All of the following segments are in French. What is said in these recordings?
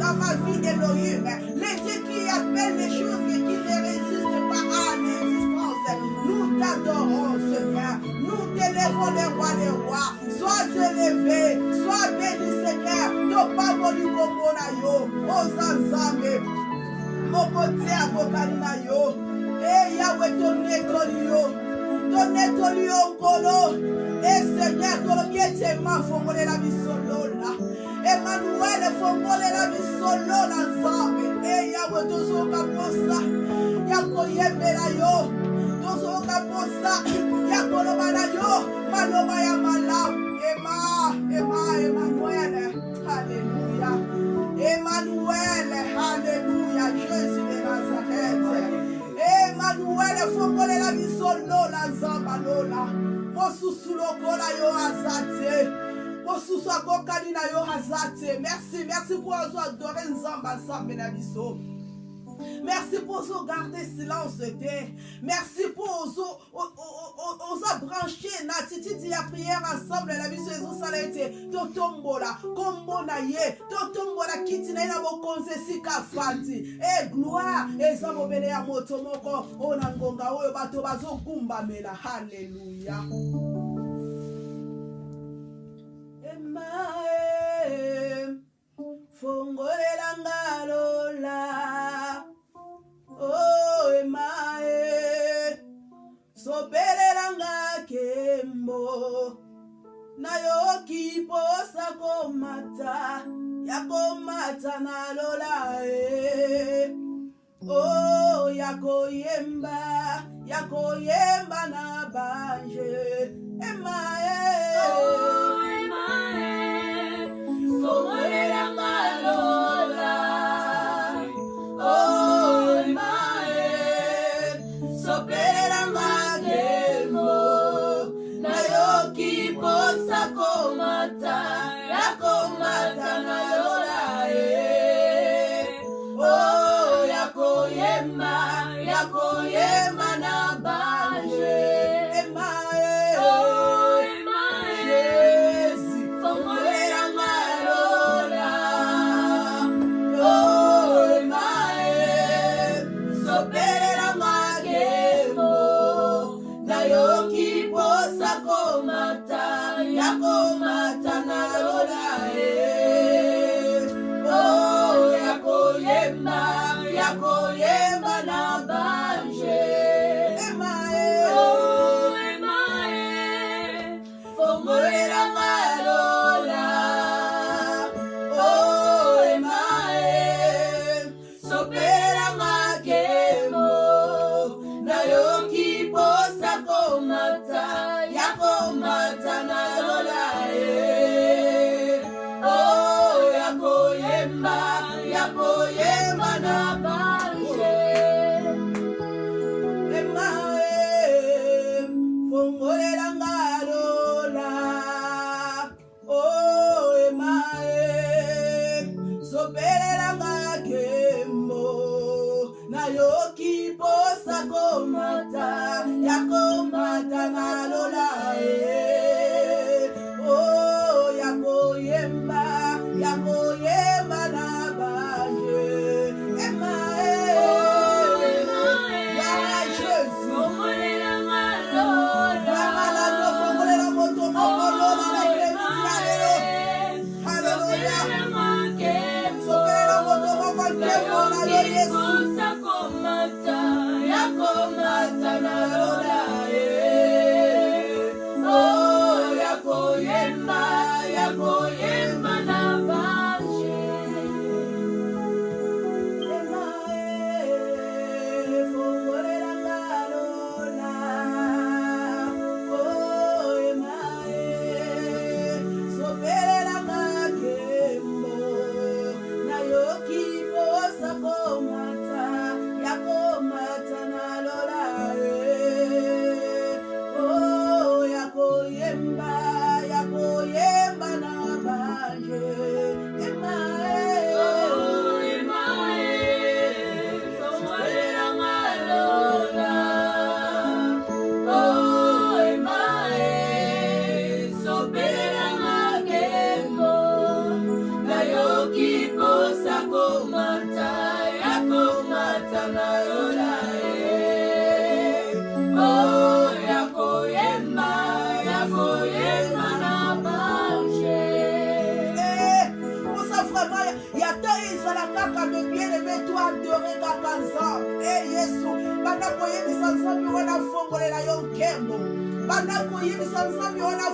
dans ma vie, Elohim. Les dieux qui appellent les choses et qui ne résistent pas à l'existence. Nous t'adorons, Seigneur. Nous t'élèvons les rois des rois. Sois élevé, sois béni, Seigneur. Topa molikombo na yo, ozanzambe. Mokote abokali na yo. Eh Yahweh, ton étolio nkolo. Eh Seigneur, ton miete ma fongole la bisolola. Emmanuel fongole la bisolola nzambe. Eh Yahweh, tozoka posa. Yako yembela yo. Tozoka posa. Yako loba na yo. Maloba ya malamu. Emmanuel. Alléluia. Emmanuel. Alléluia. Jésus de Nazareth. Emmanuel, fongole la bisolo la zamba lola. Mosusu lokola yo azate. Mosusu akokani na yo azate. Merci pour adorer nzamba nzambe na biso. Merci pour garder silence. Merci pour brancher na titi ya prière ensemble la biso ezosalete totombola kombo na ye totombola kiti na ina bokonze sika fati e gloire eza mobele ya moto moko ona ngonga oyo bato bazogumbamela. Haleluya. Fongolela ngalola. Oh emae sobelela ngakembo nayo kiposa komata yakomata nalola oh yakoyemba na banje emae oh emae sobelela ngalola. Oh, mae, sopera magemo, nayoki posa komata, yakomata na lola oh, yakoyema na banje, emae, oh, emae, fongolera ngalola, oh. Sopera magemo nayoki posa komata yakomata na lola oh yakoyemba na banje emae oh emae fongolera ngalola oh emae sopera nayoki posa komata yakomata na lola oh yakoyemba na banje emae fongolela ngalola oh emae sopelela ngakembo nayoki posa komata yakomata na lola oh yakoyemba na banje emae oh emae ya Jésus fongolela ngalola ngalola fongolela moto moko lola na premia lelo haleluya sopelela moto moko nkemo na yo Yesu yakomata na lola oh yakoyemba na banje emae fongolela ngalola oh emae sopelela ngakembo nayoki posa komata yakomata na lola oh yakoyemba na banje emae oh emae fongolela ngalola oh emae sopela ngakembo nayoki posa yakomata na yola oh yakoyema na marche pour ça vraiment yata ezala kaka me bien aimé toi adorer kaka nzambe yesu banda koyebisa nzambe wana fongolela yo nkembo banda koyebisa nzambe wana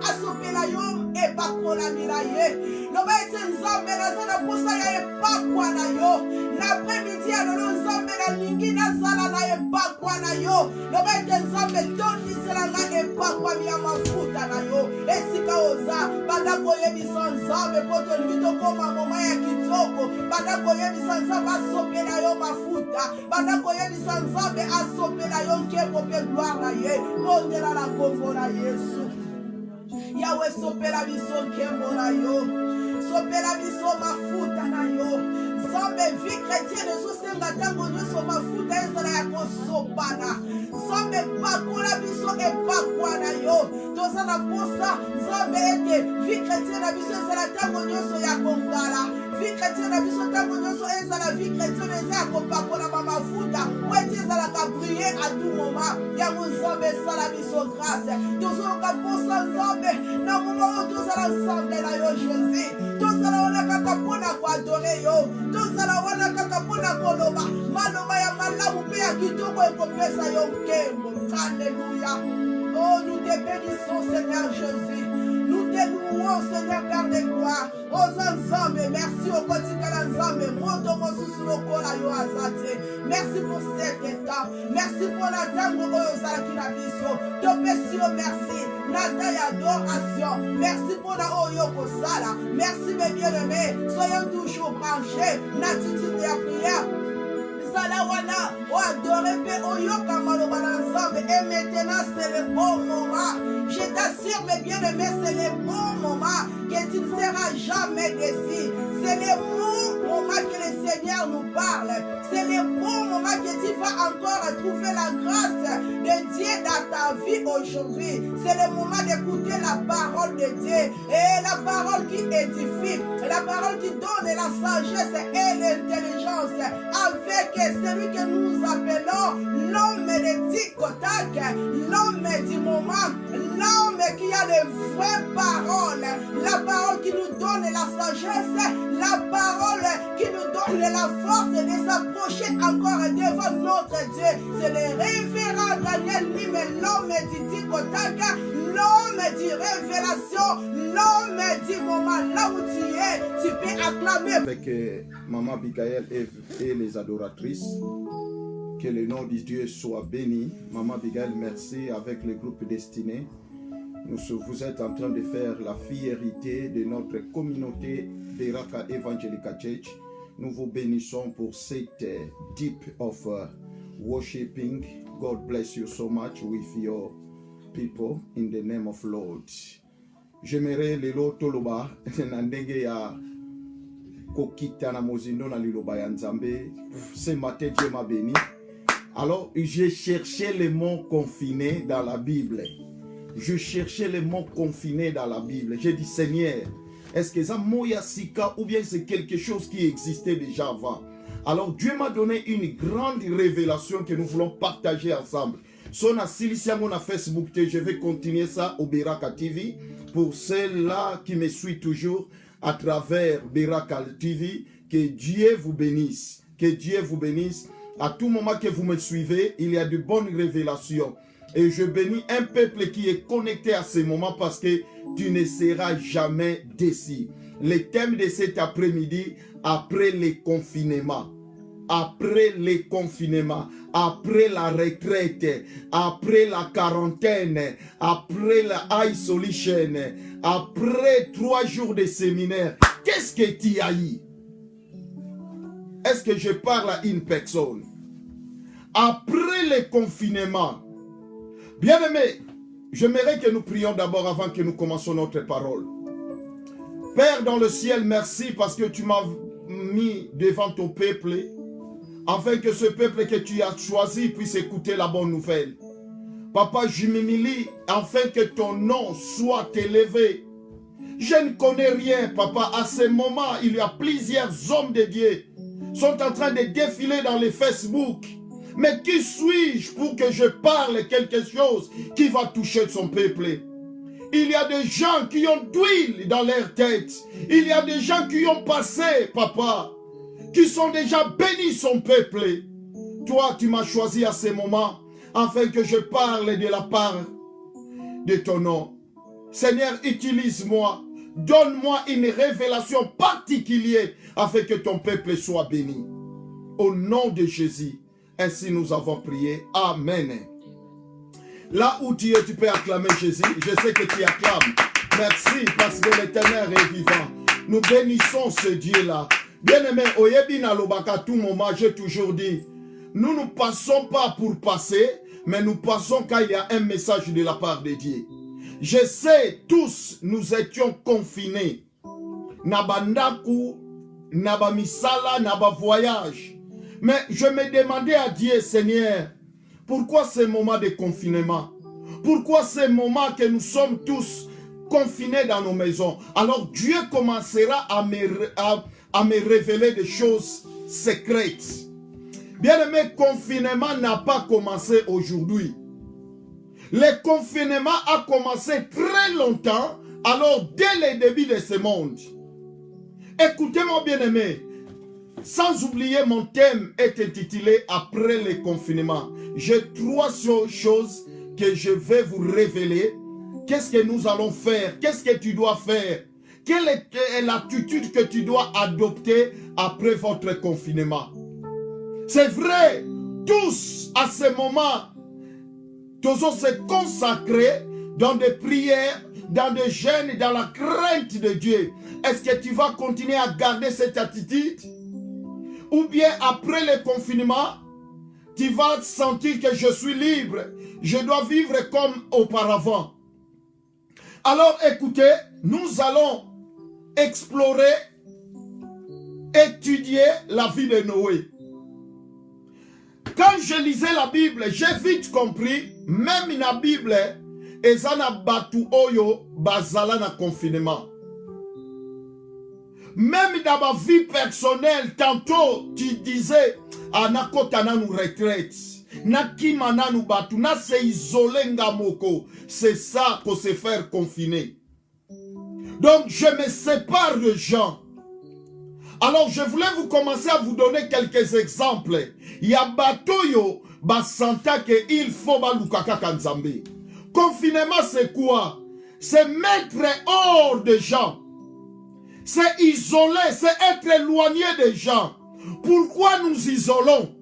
asopela yo epakolamila ye loba ete nzambe naza na posa ya epakwa na yo na apremidi ya lelo nzambe nalingi nazala na epakwa na yo loba ete nzambe toniselanga epakwami ya mafuta na yo esika oza banda koyebisa nzambe po tolingi tokoma moma ya kitoko banda koyebisa nzambe asopela yo mafuta banda koyebisa nzambe asopela yo nkembo mpe gloire na ye bondela na kombo na yesu Yahweh sopela biso nkembo na yo sopela biso mafuta na yo nzambe vie chrétienne ezosenga ntango nyonso mafuta ezala ya kosopana nzambe pakola biso epakwa na yo toza na posa nzambe ete vie chrétienne na biso ezala ntango nyonso ya kongala vie chrétienne na biso ntango nyonso ezala vie chrétienne eza ya kopakola mafuta po ete ezalaka briller à tout moment yango nzambe esala biso grâce tozoloka posa nzambe na moma oyo tozala nsambe na yo jésus tozala wana kaka mpona koadore yo tozala wana kaka mpona koloba maloba ya malamu mpe ya kitoko ekopesa yo nkembo alleluya oh nous te bénissons Seigneur Jésus nous te louons Seigneur Père de gloire oza nzambe merci okotikala nzambe moto mosusu lokola yo aza te merci pour cet état merci pour la ntango oyo ozalaki na biso topesi yo merci nata ya adoration merci pour la oyo kosala merci mes bien-aimés soyons toujours branchés na attitude ya prière sala wana o adore mpe oyoka maloba na nzambe et maintenant c'est le bon moment je t'assure mes bien-aimés c'est le bon moment que tu ne seras jamais déçu c'est le bon moment que le Seigneur nous parle c'est le bon moment que tu vas encore trouver la grâce de Dieu dans ta vie aujourd'hui c'est le moment d'écouter la parole de Dieu et la parole qui édifie la parole qui donne la sagesse et l'intelligence avec celui que nous appelons l'homme de Tikotak, l'homme du moment, l'homme qui a les vraies paroles, la parole qui nous donne la sagesse, la parole qui nous donne la force de s'approcher encore devant notre Dieu. C'est le révérend Daniel Lim, l'homme du Tikotak, l'homme du révélation, l'homme du moment. Là où tu es, tu peux acclamer. Avec Maman Abigail et les adoratrices, que le nom de Dieu soit béni. Maman Abigail, merci avec le groupe Destiné. Vous êtes en train de faire la fierté de notre communauté Beraka Evangelical Church. Nous vous bénissons pour cette deep of worshiping. God bless you so much with your people in the name of Lord. J'aimerais lelo toloba na ndenge ya kokita na mozindo na liloba ya Nzambe. Ce matin Dieu m'a béni. Alors j'ai cherché les mots confinés dans la Bible. Je cherchais les mots confinés dans la Bible. J'ai dit Seigneur, est-ce que ça moya sika ou bien c'est quelque chose qui existait déjà avant? Alors Dieu m'a donné une grande révélation que nous voulons partager ensemble. Son Silicia mon Facebook, je vais continuer ça au Beraka TV. Pour ceux-là qui me suivent toujours à travers Beraka TV, que Dieu vous bénisse. Que Dieu vous bénisse. À tout moment que vous me suivez, il y a de bonnes révélations. Et je bénis un peuple qui est connecté à ce moment parce que tu ne seras jamais déçu. Le thème de cet après-midi, après les confinements. Après les confinements, après la retraite, après la quarantaine, après la isolation, après 3 jours de séminaire, qu'est-ce que tu as eu? Est-ce que je parle à une personne? Après les confinements, bien-aimés, j'aimerais que nous prions d'abord avant que nous commencions notre parole. Père dans le ciel, merci parce que tu m'as mis devant ton peuple, afin que ce peuple que tu as choisi puisse écouter la bonne nouvelle. Papa, je m'humilie afin que ton nom soit élevé. Je ne connais rien, papa. À ce moment, il y a plusieurs hommes de Dieu qui sont en train de défiler dans les Facebook. Mais qui suis-je pour que je parle quelque chose qui va toucher son peuple? Il y a des gens qui ont d'huile dans leur tête. Il y a des gens qui ont passé, papa, qui sont déjà bénis son peuple. Toi, tu m'as choisi à ce moment afin que je parle de la part de ton nom. Seigneur, utilise-moi. Donne-moi une révélation particulière afin que ton peuple soit béni. Au nom de Jésus, ainsi nous avons prié. Amen. Là où tu es, tu peux acclamer Jésus. Je sais que tu acclames. Merci parce que l'Éternel est vivant. Nous bénissons ce Dieu-là. Bien-aimé, Oyebi Nalobaka, à tout moment, j'ai toujours dit, nous ne passons pas pour passer, mais nous passons quand il y a un message de la part de Dieu. Je sais, tous, nous étions confinés. Nabandaku, Nabamisala, Naba voyage. Mais je me demandais à Dieu, Seigneur, pourquoi ce moment de confinement? Pourquoi ce moment que nous sommes tous confinés dans nos maisons? Alors Dieu commencera à me révéler des choses secrètes. Bien-aimé, confinement n'a pas commencé aujourd'hui. Le confinement a commencé très longtemps, alors dès le début de ce monde. Écoutez-moi, bien-aimé, sans oublier mon thème est intitulé « Après le confinement ». J'ai 3 choses que je vais vous révéler. Qu'est-ce que nous allons faire? Qu'est-ce que tu dois faire? Quelle est l'attitude que tu dois adopter après votre confinement? C'est vrai, tous à ce moment, tous se consacrer dans des prières, dans des jeûnes, dans la crainte de Dieu. Est-ce que tu vas continuer à garder cette attitude? Ou bien après le confinement, tu vas sentir que je suis libre, je dois vivre comme auparavant. Alors écoutez, nous allons explorer, étudier la vie de Noé. Quand je lisais la Bible, j'ai vite compris, même la Bible, ezana batu oyo bazala na confinement. Même dans ma vie personnelle, tantôt tu disais, anakota na nous retraite, na kimana nous batu, na se isoler ngamoko. C'est ça qu'on se faire confiner. Donc je me sépare de gens. Alors je voulais vous commencer à vous donner quelques exemples. Il y a batoyo, basanta que il faut balukaka kanzambe. Confinement c'est quoi? C'est mettre hors des gens. C'est isoler, c'est être éloigné des gens. Pourquoi nous isolons?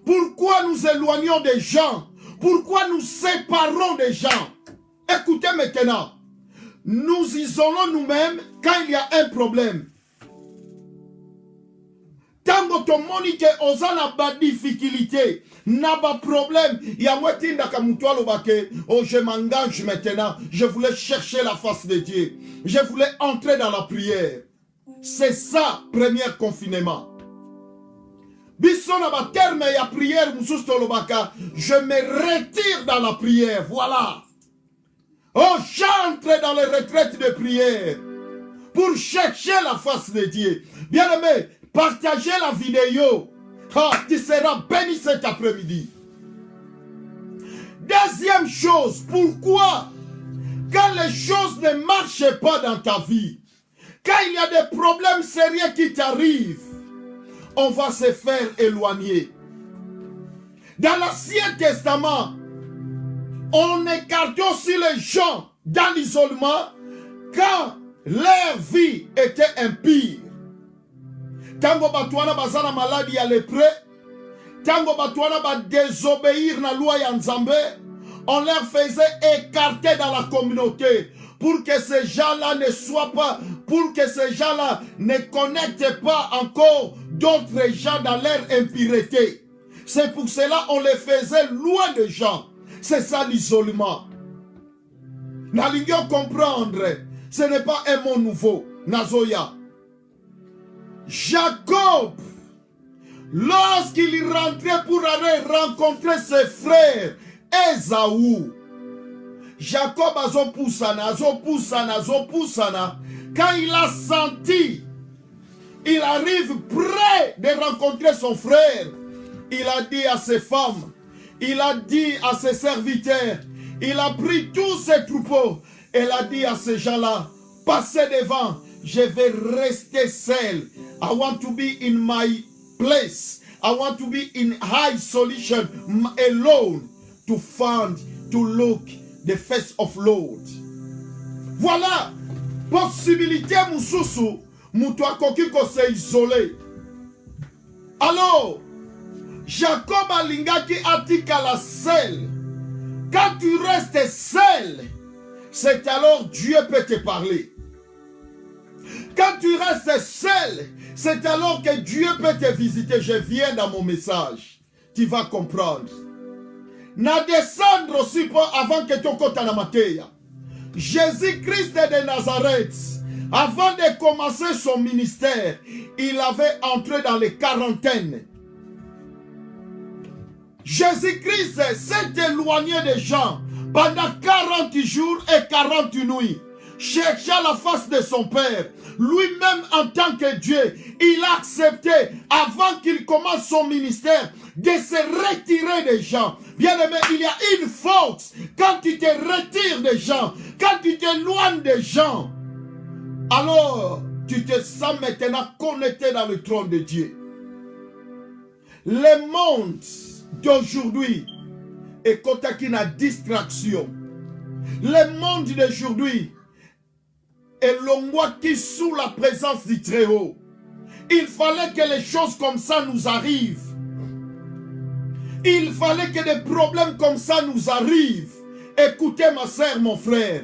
Pourquoi nous éloignons des gens? Pourquoi nous séparons des gens? Écoutez maintenant. Nous isolons nous-mêmes quand il y a un problème. Tango tomoni ke ozana ba difficulté, n'a pas problème. Il y a moi tinda kamutwalo bake. Oh, je m'engage maintenant. Je voulais chercher la face de Dieu. Je voulais entrer dans la prière. C'est ça, premier confinement. Bisona ba terme ya prière mususto lobaka. Je me retire dans la prière. Voilà. Oh, j'entre dans les retraites de prière pour chercher la face de Dieu. Bien-aimé, partagez la vidéo. Ah, tu seras béni cet après-midi. Deuxième chose, pourquoi quand les choses ne marchent pas dans ta vie, quand il y a des problèmes sérieux qui t'arrivent, on va se faire éloigner. Dans l'Ancien Testament, on écartait aussi les gens dans l'isolement quand leur vie était impure. Tango batuana bazana maladie à lépreux, tango batuana ba désobéir na loi ya Nzambe, on leur faisait écarter dans la communauté pour que ces gens-là ne soient pas, pour que ces gens-là ne connectent pas encore d'autres gens dans leur impureté. C'est pour cela qu'on les faisait loin des gens. C'est ça l'isolement. N'allons comprendre, ce n'est pas un mot nouveau. Nazoya. Jacob, lorsqu'il rentrait pour aller rencontrer ses frères, Esaü, Jacob azopusana. Quand il a senti, il arrive près de rencontrer son frère, il a dit à ses femmes, il a dit à ses serviteurs, il a pris tous ses troupeaux, et il a dit à ces gens-là, passez devant, je vais rester seul. I want to be in my place. I want to be in isolation, alone, to find, to look the face of Lord. Voilà, possibilité mususu, mutu akoki ko se isolé. Alors, Jacob alingaki atikala seul. Quand tu restes seul, c'est alors Dieu peut te parler. Quand tu restes seul, c'est alors que Dieu peut te visiter. Je viens dans mon message. Tu vas comprendre. Na descendre aussi pas avant que ton côté na mateya. Jésus-Christ de Nazareth, avant de commencer son ministère, il avait entré dans les quarantaines. Jésus-Christ s'est éloigné des gens pendant 40 jours et 40 nuits, cherchant la face de son Père. Lui-même, en tant que Dieu, il a accepté, avant qu'il commence son ministère, de se retirer des gens. Bien aimé, il y a une force quand tu te retires des gens, quand tu t'éloignes des gens. Alors, tu te sens maintenant connecté dans le trône de Dieu. Le monde d'aujourd'hui est contacté à distraction. Le monde d'aujourd'hui est qui sous la présence du Très-Haut. Il fallait que les choses comme ça nous arrivent. Il fallait que des problèmes comme ça nous arrivent. Écoutez ma sœur, mon frère.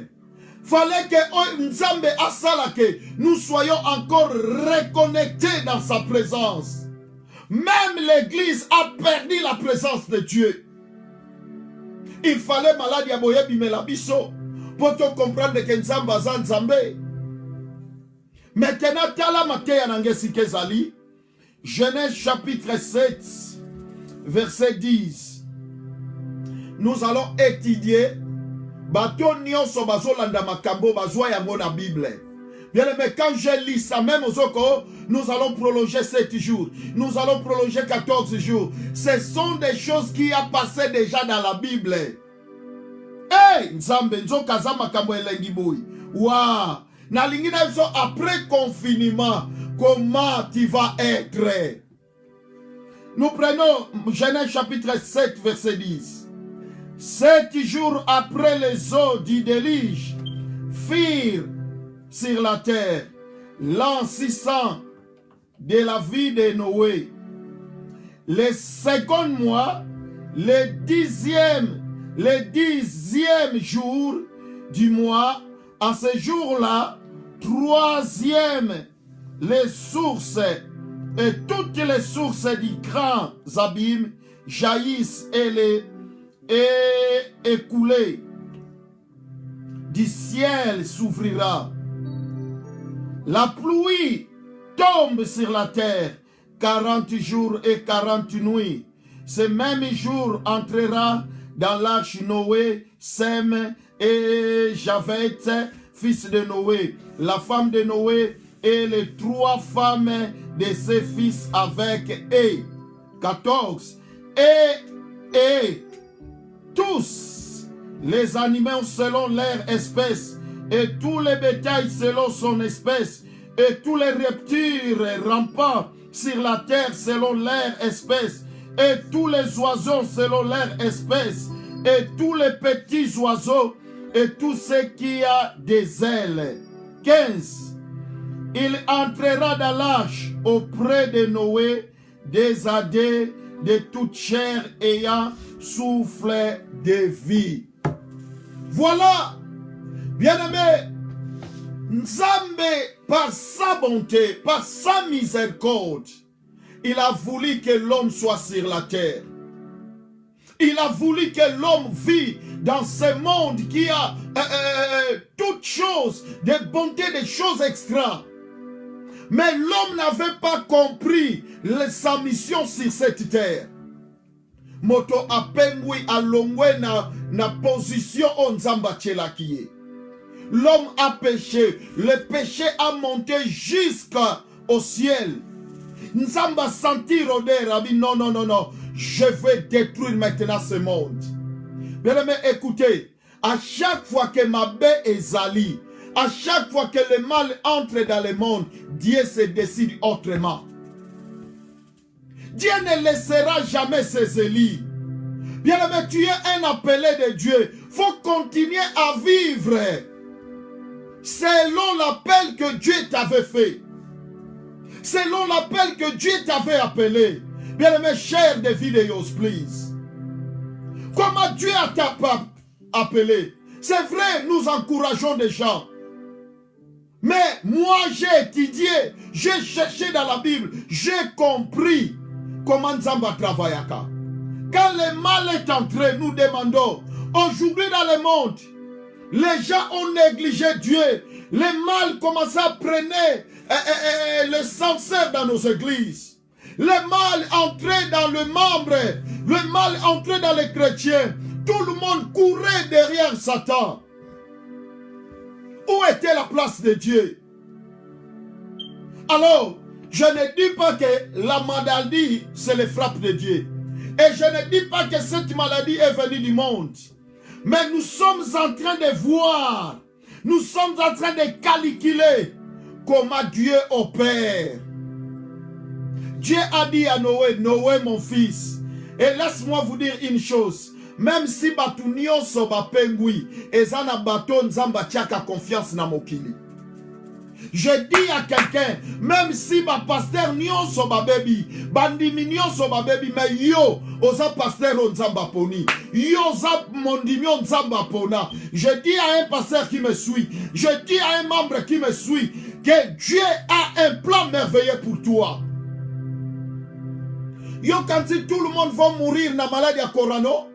Fallait que Nzambe asala que nous soyons encore reconnectés dans sa présence. Même l'église a perdu la présence de Dieu. Il fallait malade yaboye bimela biso pour te comprendre que Nzambe azan Nzambe. Maintenant, tala mateya nangesi kezali. Genèse chapitre 7, verset 10. Nous allons étudier bato nyonso bazolanda makambo bazwa yango na Bible. Bien aimé, quand je lis ça même aux oko, nous allons prolonger 7 jours. Nous allons prolonger 14 jours. Ce sont des choses qui ont passé déjà dans la Bible. Hey, Nzambe, nzokaza makambo elengi boy. Waouh! Na lingi na biso après confinement, comment tu vas être? Nous prenons Genèse chapitre 7, verset 10. 7 jours après les eaux du déluge firent sur la terre l'an 600 de la vie de Noé. Le second mois, le dixième jour du mois, en ce jour-là, troisième, les sources et toutes les sources du grand abîme jaillissent et écoulées. Du ciel s'ouvrira. La pluie tombe sur la terre 40 jours et 40 nuits. Ce même jour entrera dans l'arche Noé, Sem et Javet, fils de Noé, la femme de Noé et les 3 femmes de ses fils avec eux. 14. Et tous les animaux selon leur espèce, et tous les bétails selon son espèce, et tous les reptiles rampants sur la terre selon leur espèce, et tous les oiseaux selon leur espèce, et tous les petits oiseaux, et tout ce qui a des ailes. 15. Il entrera dans l'arche auprès de Noé, des ânes, de toute chair ayant souffle de vie. Voilà, bien-aimé, Nzambe, par sa bonté, par sa miséricorde, il a voulu que l'homme soit sur la terre. Il a voulu que l'homme vit dans ce monde qui a toutes choses, des bontés, des choses extra. Mais l'homme n'avait pas compris sa mission sur cette terre. Moto apengwi alongwe na position on Nzamba tchelakiye. l'homme a péché. Le péché a monté jusqu'au ciel. Nzamba sentir odeur, non, non, non, non. Je vais détruire maintenant ce monde. Bien aimé, écoutez. À chaque fois que ma baie est zalie, à chaque fois que le mal entre dans le monde, Dieu se décide autrement. Dieu ne laissera jamais ses élus. Bien aimé, tu es un appelé de Dieu. Il faut continuer à vivre selon l'appel que Dieu t'avait fait. Selon l'appel que Dieu t'avait appelé. Bien aimé, share the videos, please. Comment Dieu t'a appelé? C'est vrai, nous encourageons des gens. Mais moi, j'ai étudié, j'ai cherché dans la Bible, j'ai compris comment Nzamba travaille. Quand le mal est entré, nous demandons, aujourd'hui dans le monde, les gens ont négligé Dieu. Le mal commençait à prendre le censeur dans nos églises. Le mal entrait dans le membre, le mal entrait dans les chrétiens. Tout le monde courait derrière Satan. Où était la place de Dieu? Alors, je ne dis pas que la maladie, c'est les frappes de Dieu. Et je ne dis pas que cette maladie est venue du monde. Mais nous sommes en train de voir, nous sommes en train de calculer comment Dieu opère. Dieu a dit à Noé, Noé mon fils, et laisse-moi vous dire une chose, même si batu nyonso bapengui, ezana bato nzamba tiaka confiance na mokili. Je dis à quelqu'un, même si ma pasteur nyonso babebi, bandimi nyonso babebi, mais yo, oza pasteur nzamba poni, yo oza mondimio nzamba pona. Je dis à un pasteur qui me suit, je dis à un membre qui me suit, que Dieu a un plan merveilleux pour toi. Yo, quand tout le monde va mourir na maladie à Corano,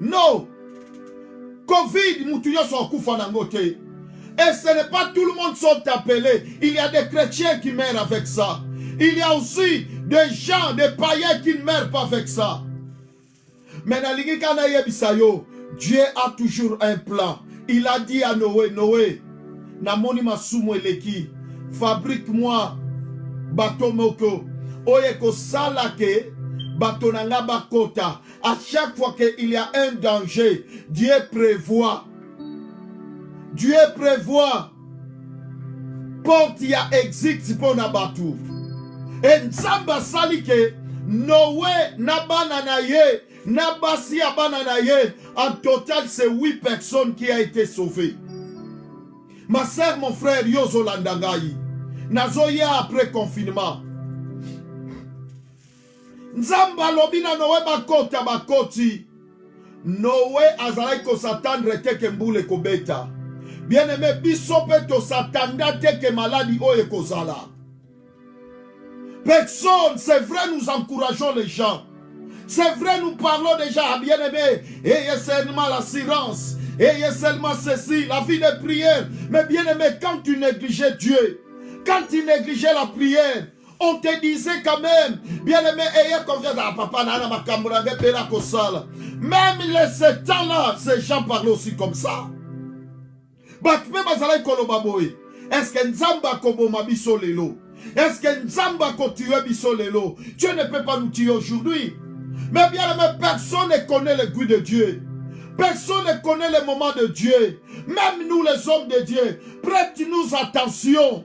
non. Covid, moutuyo sont koufa nangote. Et ce n'est pas tout le monde qui sont appelés. Il y a des chrétiens qui meurent avec ça. Il y a aussi des gens, des païens qui ne meurent pas avec ça. Mais dans Dieu a toujours un plan. Il a dit à Noé, Noé, namoni masumo eleki, fabrique-moi bateau moko. Oyeko salake, bateau nanga bakota. À chaque fois qu'il y a un danger, Dieu prévoit. Dieu prévoit. Porte ya exit pour nabatu. Et nzamba salike, Noé nabana na ye, nabasi abana na ye. En total, c'est 8 personnes qui ont été sauvées. Ma soeur, mon frère, Yozo Landangayi. Nazoya après confinement. Nzamba lobina Noé bakota bakoti. Noé azalai ko s'attendre teke mboule kobeta. Bien aimé, bisope to s'attendre teke maladie oye kozala. Personne, c'est vrai, nous encourageons les gens. C'est vrai, nous parlons déjà, bien aimé. Ayez seulement l'assurance. Ayez seulement ceci, la vie de prière. Mais bien aimé, quand tu négligeais Dieu, quand tu négligeais la prière, on te disait quand même, bien aimé, ayez confiance à papa, nana makamuranga, pera kosala. Même ces temps-là, ces gens parlent aussi comme ça. Est-ce que Nzamba koboma biso lelo? Est-ce que Nzamba continue biso lelo? Dieu ne peut pas nous tuer aujourd'hui. Mais bien aimé, personne ne connaît le goût de Dieu. Personne ne connaît le moment de Dieu. Même nous les hommes de Dieu, prête-nous attention.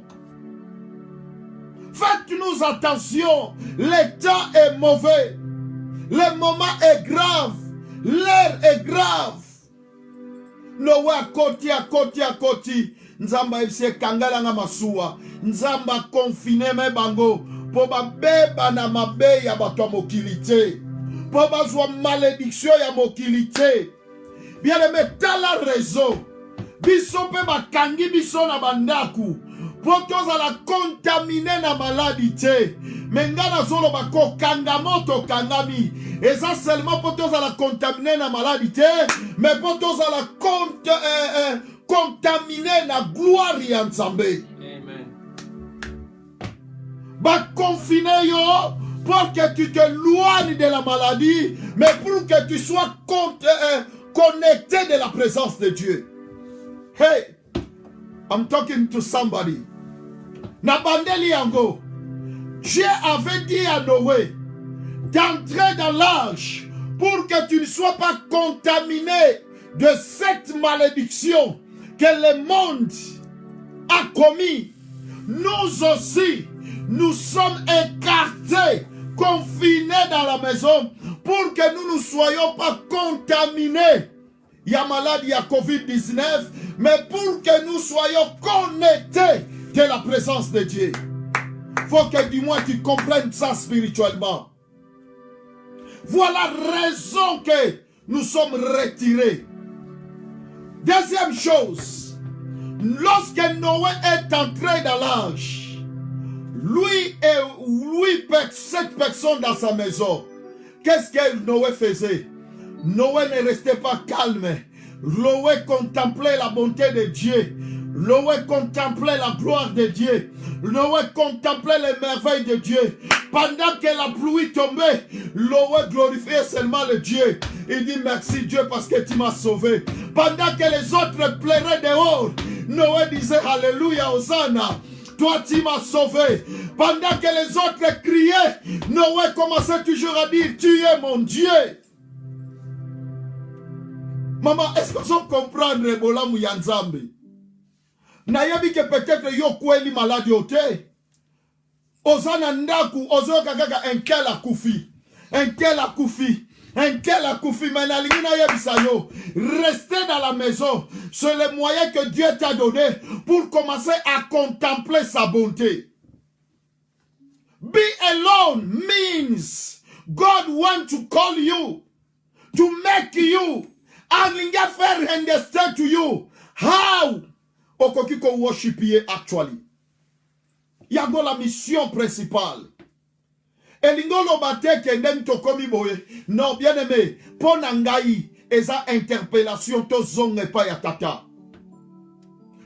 Faites-nous attention. Le temps est mauvais. Le moment est grave. L'air est grave. Noé à koti. Nzamba ifse kangala nga masuwa. Nzamba confine me bango. Po ba beba na mabe ya bato mokilité. Po ba zwa malédiction ya mokilité. Bien aimé, t'as la raison. Biso pe ba kangi biso na bandaku. Potos à la contaminer na maladie. Mengana zolo bako kangamoto kangami. Et ça seulement potos à la contaminer na maladie. Mais potos à la contaminer na gloire ensemble. Amen. Ba confiner yo pour que tu te loignes de la maladie, mais pour que tu sois connecté de la présence de Dieu. Hey! I'm talking to somebody. Nabandeli yango. Dieu avait dit à Noé d'entrer dans l'arche pour que tu ne sois pas contaminé de cette malédiction que le monde a commis. Nous aussi, nous sommes écartés, confinés dans la maison pour que nous ne soyons pas contaminés. Il y a maladie, il y a COVID-19, mais pour que nous soyons connectés de la présence de Dieu. Il faut que du moins tu comprennes ça spirituellement. Voilà la raison que nous sommes retirés. Deuxième chose, lorsque Noé est entré dans l'arche, lui et cette personne dans sa maison, qu'est-ce que Noé faisait? Noé ne restait pas calme. Noé contemplait la bonté de Dieu. Noé contemplait la gloire de Dieu. Noé contemplait les merveilles de Dieu. Pendant que la pluie tombait, Noé glorifiait seulement le Dieu. Il dit merci Dieu parce que tu m'as sauvé. Pendant que les autres pleuraient dehors, Noé disait alléluia, Hosanna. Toi tu m'as sauvé. Pendant que les autres criaient, Noé commençait toujours à dire tu es mon Dieu. Maman, est-ce que vous comprenez le bola mouyanzambi? Nayabi que peut-être yo kweli malade yote. Ozana ndaku ozo kaka un tel akufi. Un tel akufi. Un tel akufi. Mais nalingina yebisa yo. Restez dans la maison. C'est le moyen que Dieu t'a donné pour commencer à contempler sa bonté. Be alone means God wants to call you, to make you, and understand to you how Okokiko worship actually. Yago la mission principale. Elingo lo bate kendem to komi boye. Non, bien aimé, ponangai eza interpellation to zonge pa ya tata.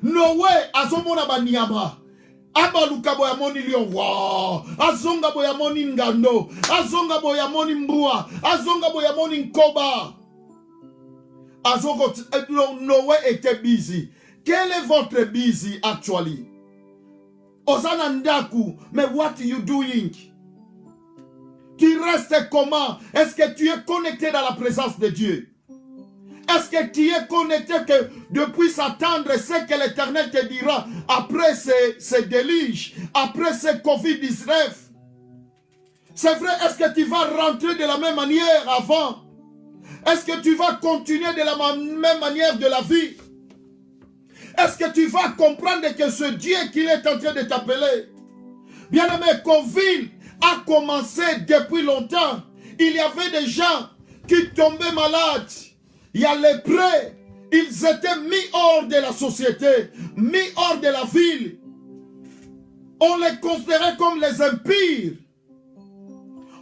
Noé azomona baniama. Abaluka boya moni lion wa. Azonga boya moni ngando. Azonga boya moni mbua. Azonga boya moni nkoba. Azongo Noé était busy. Quel est votre busy actually? Osana ndaku, mais what are you doing? Tu restes comment? Est-ce que tu es connecté dans la présence de Dieu? Est-ce que tu es connecté que depuis s'attendre ce que l'Éternel te dira après ces déluges, après ce COVID-19? C'est vrai, est-ce que tu vas rentrer de la même manière avant? Est-ce que tu vas continuer de la même manière de la vie? Est-ce que tu vas comprendre que ce Dieu qu'il est en train de t'appeler? Bien-aimé, Covid a commencé depuis longtemps. Il y avait des gens qui tombaient malades. Il y a les prêts. Ils étaient mis hors de la société, mis hors de la ville. On les considérait comme les impires.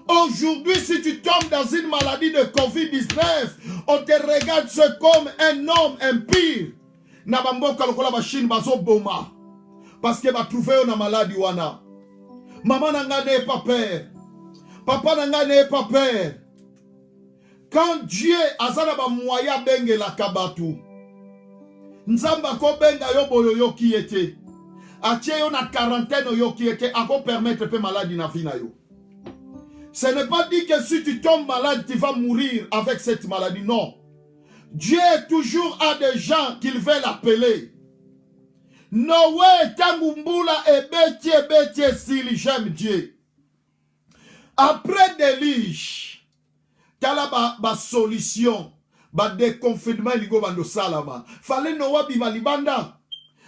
Aujourd'hui, si tu tombes dans une maladie de COVID-19, on te regarde comme un homme impire. Nabamboka lokola machine bazo boma. Parce que va trouver une maladie wana. Maman nanga n'est pas peur. Papa nanga n'est pas peur. Quand Dieu azana ba moya benge la kabatu. Nzamba ko benga yo boyo yo ki ete. Atie yo na quarantaine yo ki ete ako permettre pe maladie na fina yo. Ce n'est pas dit que si tu tombes malade, tu vas mourir avec cette maladie. Non. Dieu toujours a des gens qu'il veut l'appeler. Noé, Tangumbula et Bétié, Sili, j'aime Dieu. Après déluge, tu as la solution. Ba déconfinement, il go bando salama. Fallait Noé biva libanda.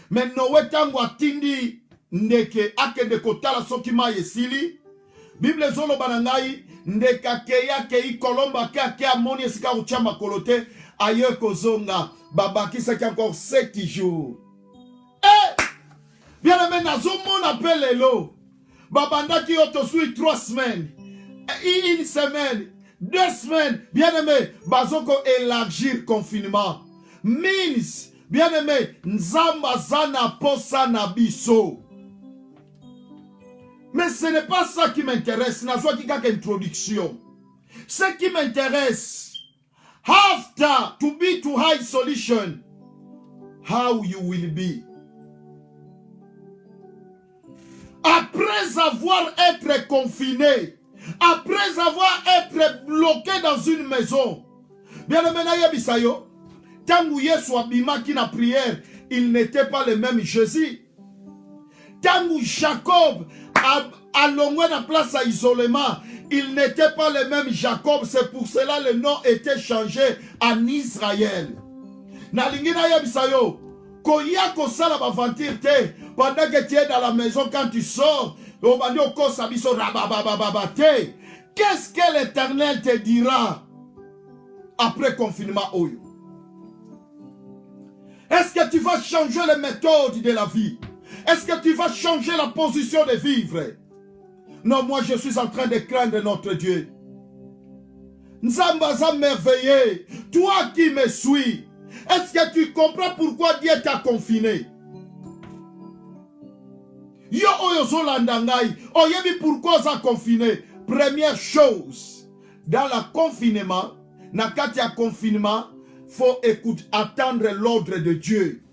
Mais Noé tangu atindi ndeke ake de kotala soki ma yesili. Bible zolo banangai ndeka keya kei kolomba ke amoni esika uchama kolote. Aye kozonga babaki c'est encore 7 jours. Eh bien aimé nazomon appelle lo babanda ki otosui 3 semaines, une semaine, 2 semaines. Bien aimé bazoko élargir confinement means bien aimé nzamba zana posa na biso. Mais ce n'est pas ça qui m'intéresse. Nazwa ki kaka introduction. Ce qui m'intéresse, after to be to high solution, how you will be. après avoir été confiné, après avoir été bloqué dans une maison, bien le menaye bisayo, tangu Yesu abimaki na prière, il n'était pas le même Jésus. Tangu Jacob a longé la place à isolement, il n'était pas le même Jacob, c'est pour cela le nom était changé en Israël. Na lingina ya bisayo, koya kosala baventir te, pendant que tu es dans la maison, quand tu sors, qu'est-ce que l'Éternel te dira après confinement? Est-ce que tu vas changer les méthodes de la vie? Est-ce que tu vas changer la position de vivre? Non, moi je suis en train de craindre notre Dieu. Nzambaza merveilleux, toi qui me suis, est-ce que tu comprends pourquoi Dieu t'a confiné? Yo oyo zolandangai, oyebi pourquoi ça confiné? Première chose, dans le confinement, na kati ya confinement, faut écouter, attendre l'ordre de Dieu.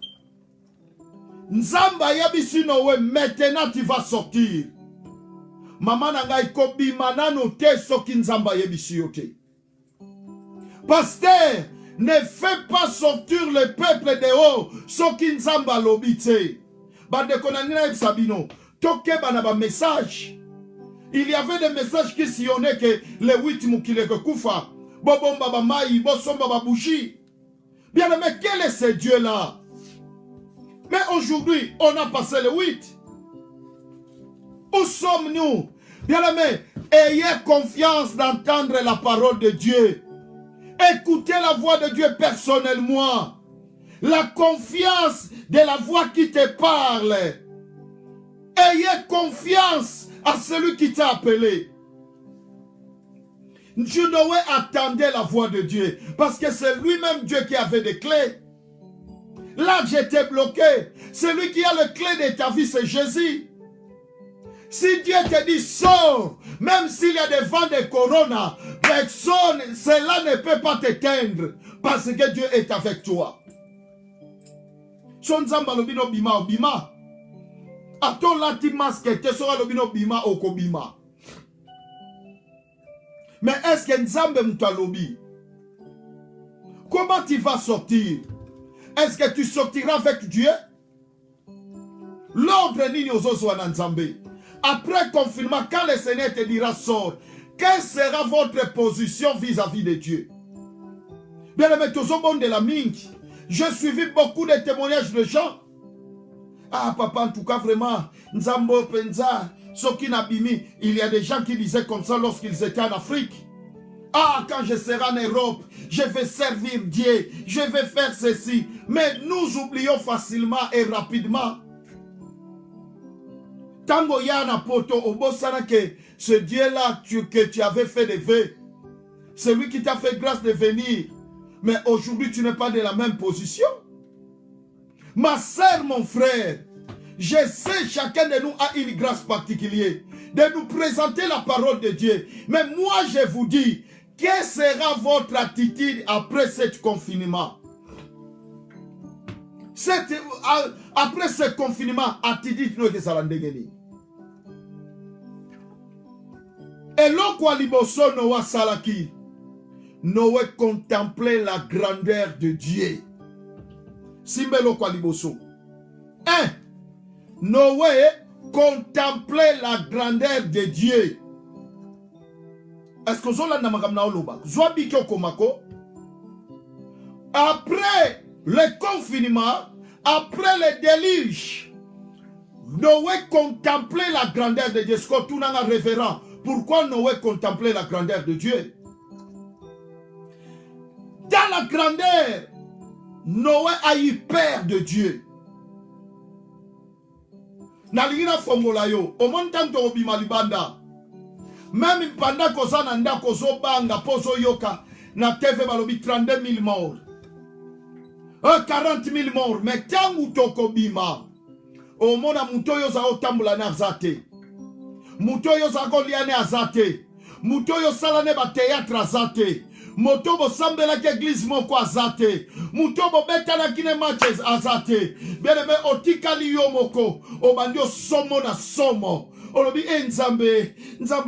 Nzamba yebi sinowe, maintenant tu vas sortir. Maman nangai kobima nano te soki nzamba yebi siyote. Pasteur, ne fais pas sortir le peuple dehors soki nzamba lobite. Message. Il y avait des messages qui sillonnaient que le 8 moukile que koufa. Bobomba bamaï, bosomba babouchi. Bien mais quel est ce Dieu-là? Mais aujourd'hui, on a passé le 8. Où sommes-nous? Bien mais ayez confiance d'entendre la parole de Dieu. Écoutez la voix de Dieu personnellement. La confiance de la voix qui te parle. Ayez confiance à celui qui t'a appelé. Noé attendait la voix de Dieu parce que c'est lui-même Dieu qui avait des clés. Là, j'étais bloqué. Celui qui a les clés de ta vie, c'est Jésus. Si Dieu te dit sors, même s'il y a des vents de corona, personne, cela ne peut pas t'éteindre parce que Dieu est avec toi. Son zamba lobino bima obima. Aton lati masque te sera lobino bima okobima. Mais est-ce que nzambe mutalobi? Comment tu vas sortir? Est-ce que tu sortiras avec Dieu? L'ordre nini ozozwa nzambe. Après confinement, quand le Seigneur te dira sors, quelle sera votre position vis-à-vis de Dieu? Bien aimé, tozobon de la mingi. J'ai suivi beaucoup de témoignages de gens. Ah papa, en tout cas vraiment, Nzambo Penza, Soki Nabimi, il y a des gens qui disaient comme ça lorsqu'ils étaient en Afrique. Ah, quand je serai en Europe, je vais servir Dieu, je vais faire ceci. Mais nous oublions facilement et rapidement. Tango yana poto obosana que ce Dieu-là que tu avais fait des vœux, c'est lui qui t'a fait grâce de venir. Mais aujourd'hui, tu n'es pas de la même position. Ma sœur, mon frère, je sais chacun de nous a une grâce particulière de nous présenter la parole de Dieu. Mais moi, je vous dis, quelle sera votre attitude après ce confinement? Après ce confinement, attitude nous que ça l'endegeni. Et l'on liboso noa salaki. Noé contemplait la grandeur de Dieu. Simbelo kwa liboso. Noé contemplait la grandeur de Dieu. Est-ce que vous avez dit après le confinement, après le déluge, Noé contemplait la grandeur de Dieu. Est-ce que tout le monde est révérend? Pourquoi Noé contemplait la grandeur de Dieu? Dans la grandeur, Noé a eu peur de Dieu. Nalingina fongola yo, au montant obima libanda. Même pendant que ça nanda kozo banga pozo yoka na TV balobi 32 000 morts. 40 000 morts. Mais tant ou toko bima, au mona mutoyo za otambula na zate. Mutoyo za goliane azate. Mutoyo salane ba théâtre azate. moto bosambela ke église moko azate moto bobetala kine matches azate bien aimé otikali yo moko obandi somo na somo olobi nzambe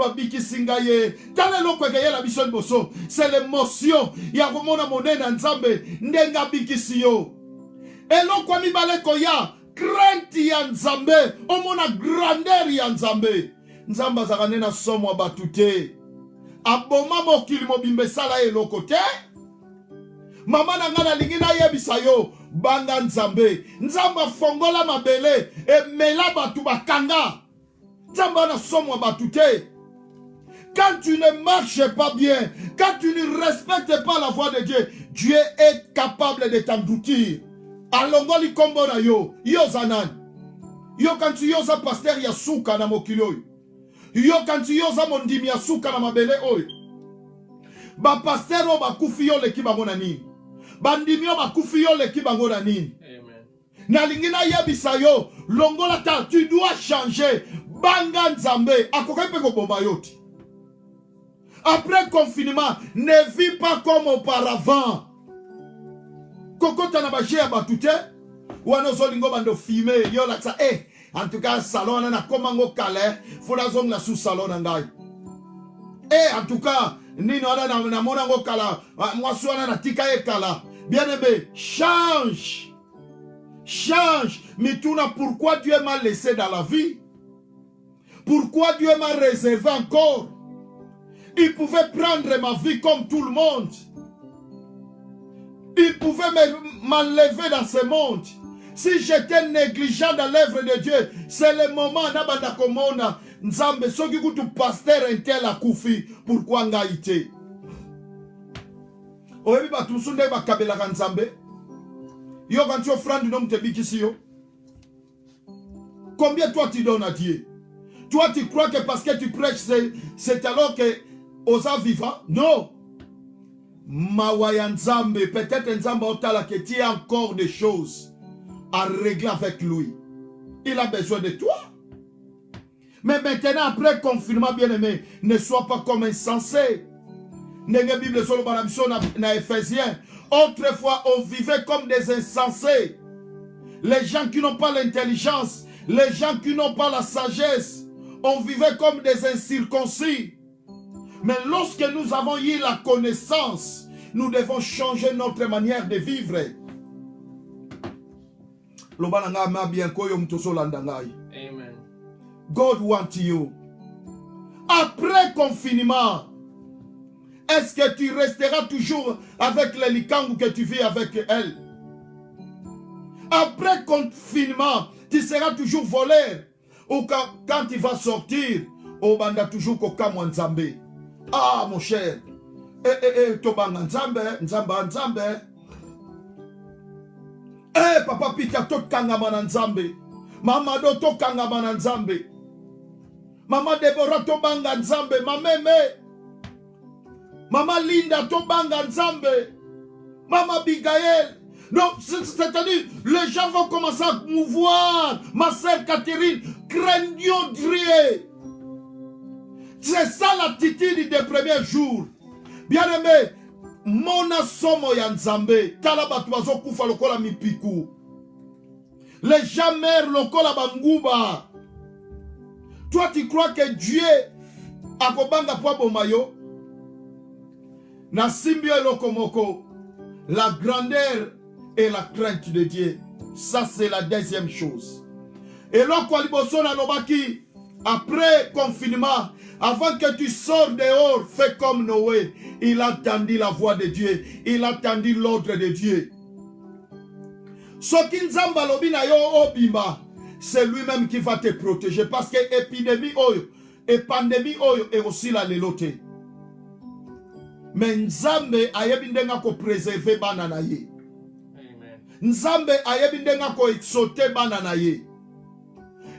abikisi ngai ye tala eloko ekeyela biso liboso c'est l'émotion ya komona monene ya nzambe ndenge abikisi yo eloko mibale koya crainte ya nzambe omona grandeur ya nzambe azalaka nde na somo ya bato te aboma mokili mobimba esala eloko te mama na ngai nalingi nayebisa yo banga nzambe afongola mabele emela bato bakanga nzambe ana somo ya bato te. Quand tu ne marches pas bien, quand tu ne respectes pas la voix de Dieu, Dieu est capable de t'engloutir. Alongoli kombo na yo zanan yo kanti yo za pasteur ya suka na mokili oyo yo kanti yo za mondimi ya suka na mabele oyo ba pasteur o bakufi yo leki bango na nini bandimi yo bakufi yo leki bango na nini. Amen. Na lingi na yebisa yo longola ta tu dois changer banga nzambe akokai pe ko bomba yoti. Après confinement ne vis pas comme auparavant. Kokota na baje ya batute wana zolingo bando filmer yo la ça en tout cas salon na komango kale fona zong la sous salon ngai en tout cas nino ana na mona ngo kala moi soana na tika e kala bien aimé change mais tu n'as pourquoi Dieu m'a laissé dans la vie, pourquoi Dieu m'a réservé encore. Il pouvait prendre ma vie comme tout le monde. Il pouvait m'enlever dans ce monde. Si j'étais négligent dans l'œuvre de Dieu, c'est le moment nabandakomona nzambe soki kutu pasteur intel akufi pourquoi ngaite. Oyebi batu sunde bakabela nzambe. Yo quand tu offrandes du nom te bikisi yo. Combien toi tu donnes à Dieu? Toi tu crois que parce que tu prêches c'est alors que osa vivant? Non. Mawaya nzambe, peut-être nzambe otala que tu as encore des choses à régler avec lui. Il a besoin de toi. Mais maintenant, après confinement, bien aimé, ne sois pas comme insensé. Nenge Bible solo banabisho na Ephésiens. Autrefois, on vivait comme des insensés. Les gens qui n'ont pas l'intelligence, les gens qui n'ont pas la sagesse, on vivait comme des incirconcis. Mais lorsque nous avons eu la connaissance, nous devons changer notre manière de vivre. Amen. God wants you. Après confinement, est-ce que tu resteras toujours avec les likangu que tu vis avec elle? Après confinement, tu seras toujours voleur. Ou quand tu vas sortir, au banda toujours koka mwanzambe. Ah mon cher, tobanga nzambe, nzambe. Papa Pita tokanga mana nzambe. Mama do tokanga mana nzambe. Mama Deborah tobanga nzambe, mameme. Mama Linda tobanga nzambe. Mama Abigail. Donc c'est-à-dire les gens vont commencer à mouvoir. Ma sœur Catherine, craignons Dieu. C'est ça l'attitude des premiers jours. Bien aimé, mona somo ya nzambe, tala batu bazo kufa lokola mipiku. Les gens meurent lokola banguba. Toi tu crois que Dieu akobanga po bomayo? Na simbio lokomoko, la grandeur et la crainte de Dieu. Ça c'est la deuxième chose. Et loko liboso na lobaki, après confinement, avant que tu sors dehors, fais comme Noé. Il a entendu la voix de Dieu. Il a entendu l'ordre de Dieu. Soki nzamba lobi na yo obima, c'est lui-même qui va te protéger. Parce que épidémie oyo, et pandémie oyo, et aussi la lelote. Mais nzambe ayebi ndenga ko préserver bana na ye. Nzambe ayebi ndenga ko exauter bana na ye.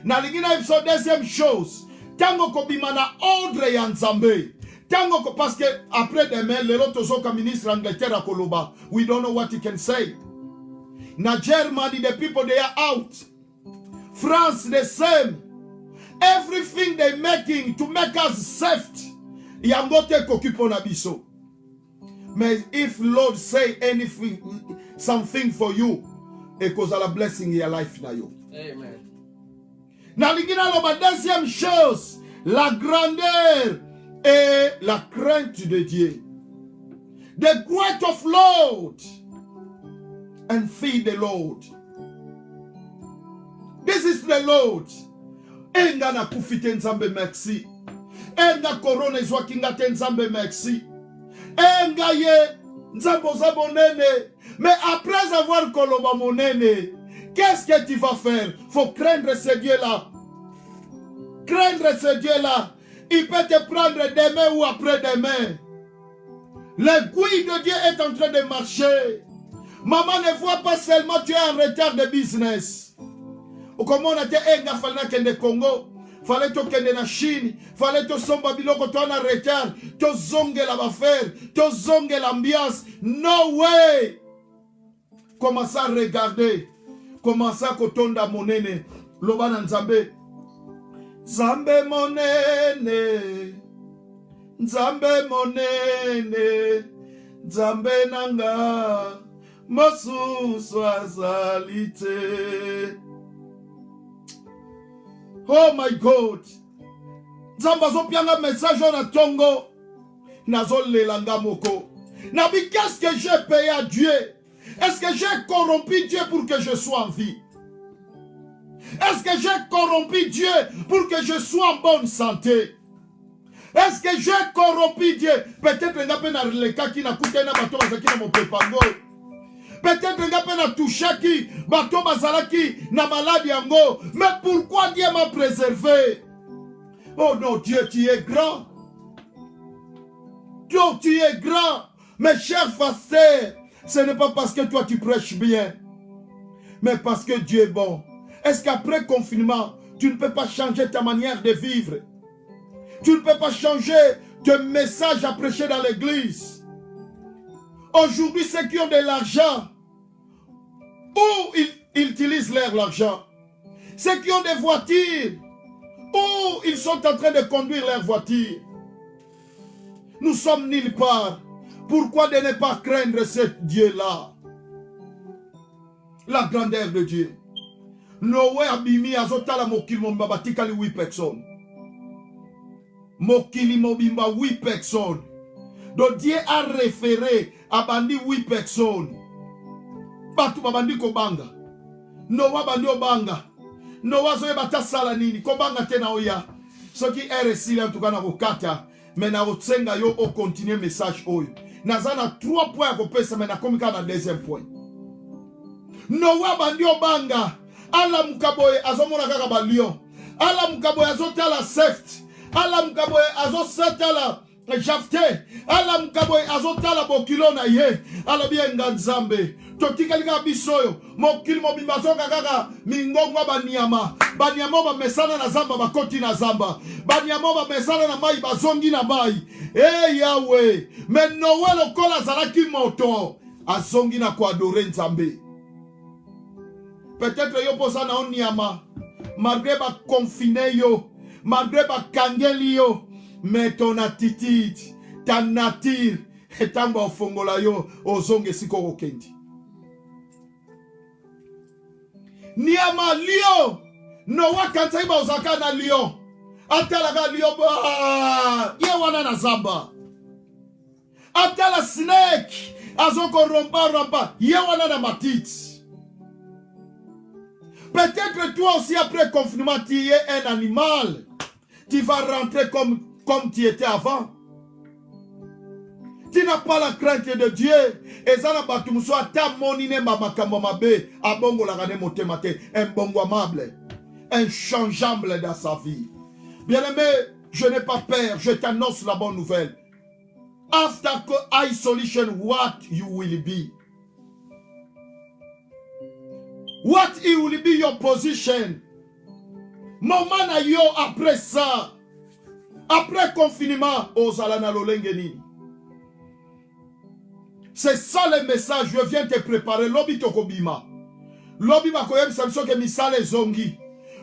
Na lingina episode deuxième chose. Tango ko bimana ordre ya nzambe. Tango ko parce que après demain le rotozoka ministre Angleterre à Koloba. We don't know what he can say. Na Germany the people they are out. France the same. Everything they making to make us safe. Yangote kokipo na biso. Mais if Lord say anything, something for you, it cause a blessing in your life na yo. Amen. Na lingina lo, la deuxième chose, la grandeur et la crainte de Dieu. The great of Lord and feed the Lord. This is the Lord. Enga na kufite nzambe merci. Enga korona izwa kingate nzambe merci. Enga ye nzambo za monene. Mais après avoir koloba monene, qu'est-ce que tu vas faire? Faut craindre ce Dieu-là. Craindre ce Dieu-là. Il peut te prendre demain ou après-demain. L'aiguille de Dieu est en train de marcher. Maman ne voit pas seulement tu es en retard de business. Comment on a dit, enga fallait kende Congo, fallait to kende na Chine, fallait to somba biloko to en retard, to zonge la affaire, to zonge l'ambiance. No way. Commence à regarder, commence à kotonda monene, lobana nzambe. Nzambe monene, nzambe monene, nzambe nanga, mosusu azalite. Oh my God. Nzamba zo pianga message na tongo. Nazo lelanga moko. Nabi, qu'est-ce que j'ai payé à Dieu? Est-ce que j'ai corrompu Dieu pour que je sois en vie? Est-ce que j'ai corrompu Dieu pour que je sois en bonne santé? Est-ce que j'ai corrompu Dieu? Peut-être que je n'ai pas qui n'a coûté na bateau na mon pepango. Peut-être que je n'ai touché qui bateau bazalaki na maladie yango. Mais pourquoi Dieu m'a préservé? Oh non, Dieu, tu es grand. Dieu, tu es grand. Mes chers pasteurs, ce n'est pas parce que toi tu prêches bien, mais parce que Dieu est bon. Est-ce qu'après confinement, tu ne peux pas changer ta manière de vivre? Tu ne peux pas changer tes messages à prêcher dans l'église? Aujourd'hui, ceux qui ont de l'argent, où ils utilisent leur argent? Ceux qui ont des voitures, où ils sont en train de conduire leur voiture? Nous sommes nulle part. Pourquoi de ne pas craindre ce Dieu-là? La grandeur de Dieu. Noé abimi azotala mokili momba batikali 8 personnes. Mokili mobimba 8 personnes. Donc Dieu a référé à bandi 8 personnes. Batu babandi kobanga. Noa bandi obanga. Noa zoye bata sala nini. Kobanga tena oya. Soki RSI en tout cas na kokata. Mais na otsenga yo o continuer message oyo. Nazana 3 points ko pesa mais na komika na deuxième point. Noa bandi obanga. Ala mukaboye azomona kaka ba lion. Ala mukaboye azotala seft. Ala mukaboye azosatala jafte. Ala mukaboye azotala bokilo na ye. Ala bienga nzambe. Totikalika bisoyo. Mokili mobimba zoka kaka mingongwa banyama. Banyama ba mesana na zamba bakoti na zamba. Banyama ba mesana na mai bazongi na mai. Eh Yahweh. Mais Noé lokola zalaki moto. Azongi na kwa adore nzambe. Peut-être yo posa na oniama, malgré ba confiné yo, malgré ba kangeli yo, mais ton attitude, ta nature, et tamba ofongola yo, ozonge siko okendi. Niama lio, no wakanta iba ozaka na lio, atalaga lio ba, ye wana na zamba. Atala snake, azoko rompa, ye wana na matiti. Peut-être toi aussi après confinement tu es un animal. Tu vas rentrer comme tu étais avant. Tu n'as pas la crainte de Dieu. Et ça n'a pas tout soit ta monine mamakamo mabe abongo la gane motemate un bongo amable, inchangeable dans sa vie. Bien-aimé, je n'ai pas peur, je t'annonce la bonne nouvelle. After isolation, what you will be? What it will be your position? Moment na yo après ça, après confinement, ozalana lolengeni. C'est ça le message, je viens te préparer. Lobi tokobima. Lobi makoyem samso ke misale zongi.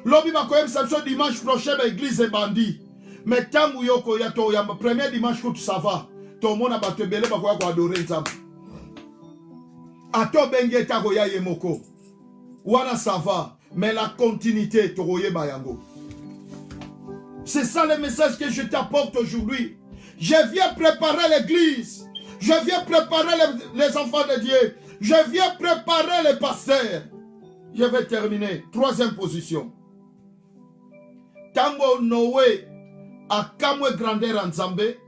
Lobi makoyem samso dimanche prochain l'église est bandit. Mais tangu yoko yato ya premier dimanche que ça va. tomona bato bele bakoya ko adorer nzambe. Ato benge ta koya yemoko. Wana ça va, mais la continuité tokoye bayango. C'est ça le message que je t'apporte aujourd'hui. Je viens préparer l'église. Je viens préparer les enfants de Dieu. Je viens préparer les pasteurs. Je vais terminer. Troisième position. Tango Noé a kamwe grandeur en Zambé.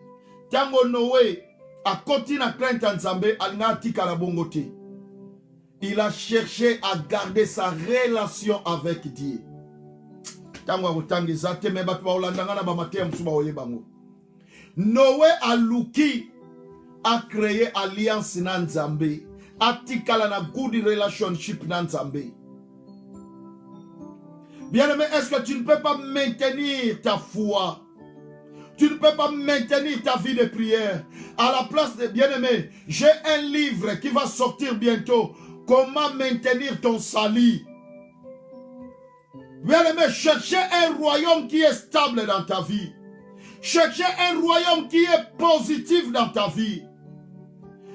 Tango Noé a continué à craindre en Zambé. Il a cherché à garder sa relation avec Dieu. Noé a louki a créé alliance nan Zambé. A tikala na good relationship nan Zambé. Bien-aimé, est-ce que tu ne peux pas maintenir ta foi? Tu ne peux pas maintenir ta vie de prière. À la place de bien-aimé, j'ai un livre qui va sortir bientôt. Comment maintenir ton salut? Bien-aimé, cherchez un royaume qui est stable dans ta vie. Cherchez un royaume qui est positif dans ta vie.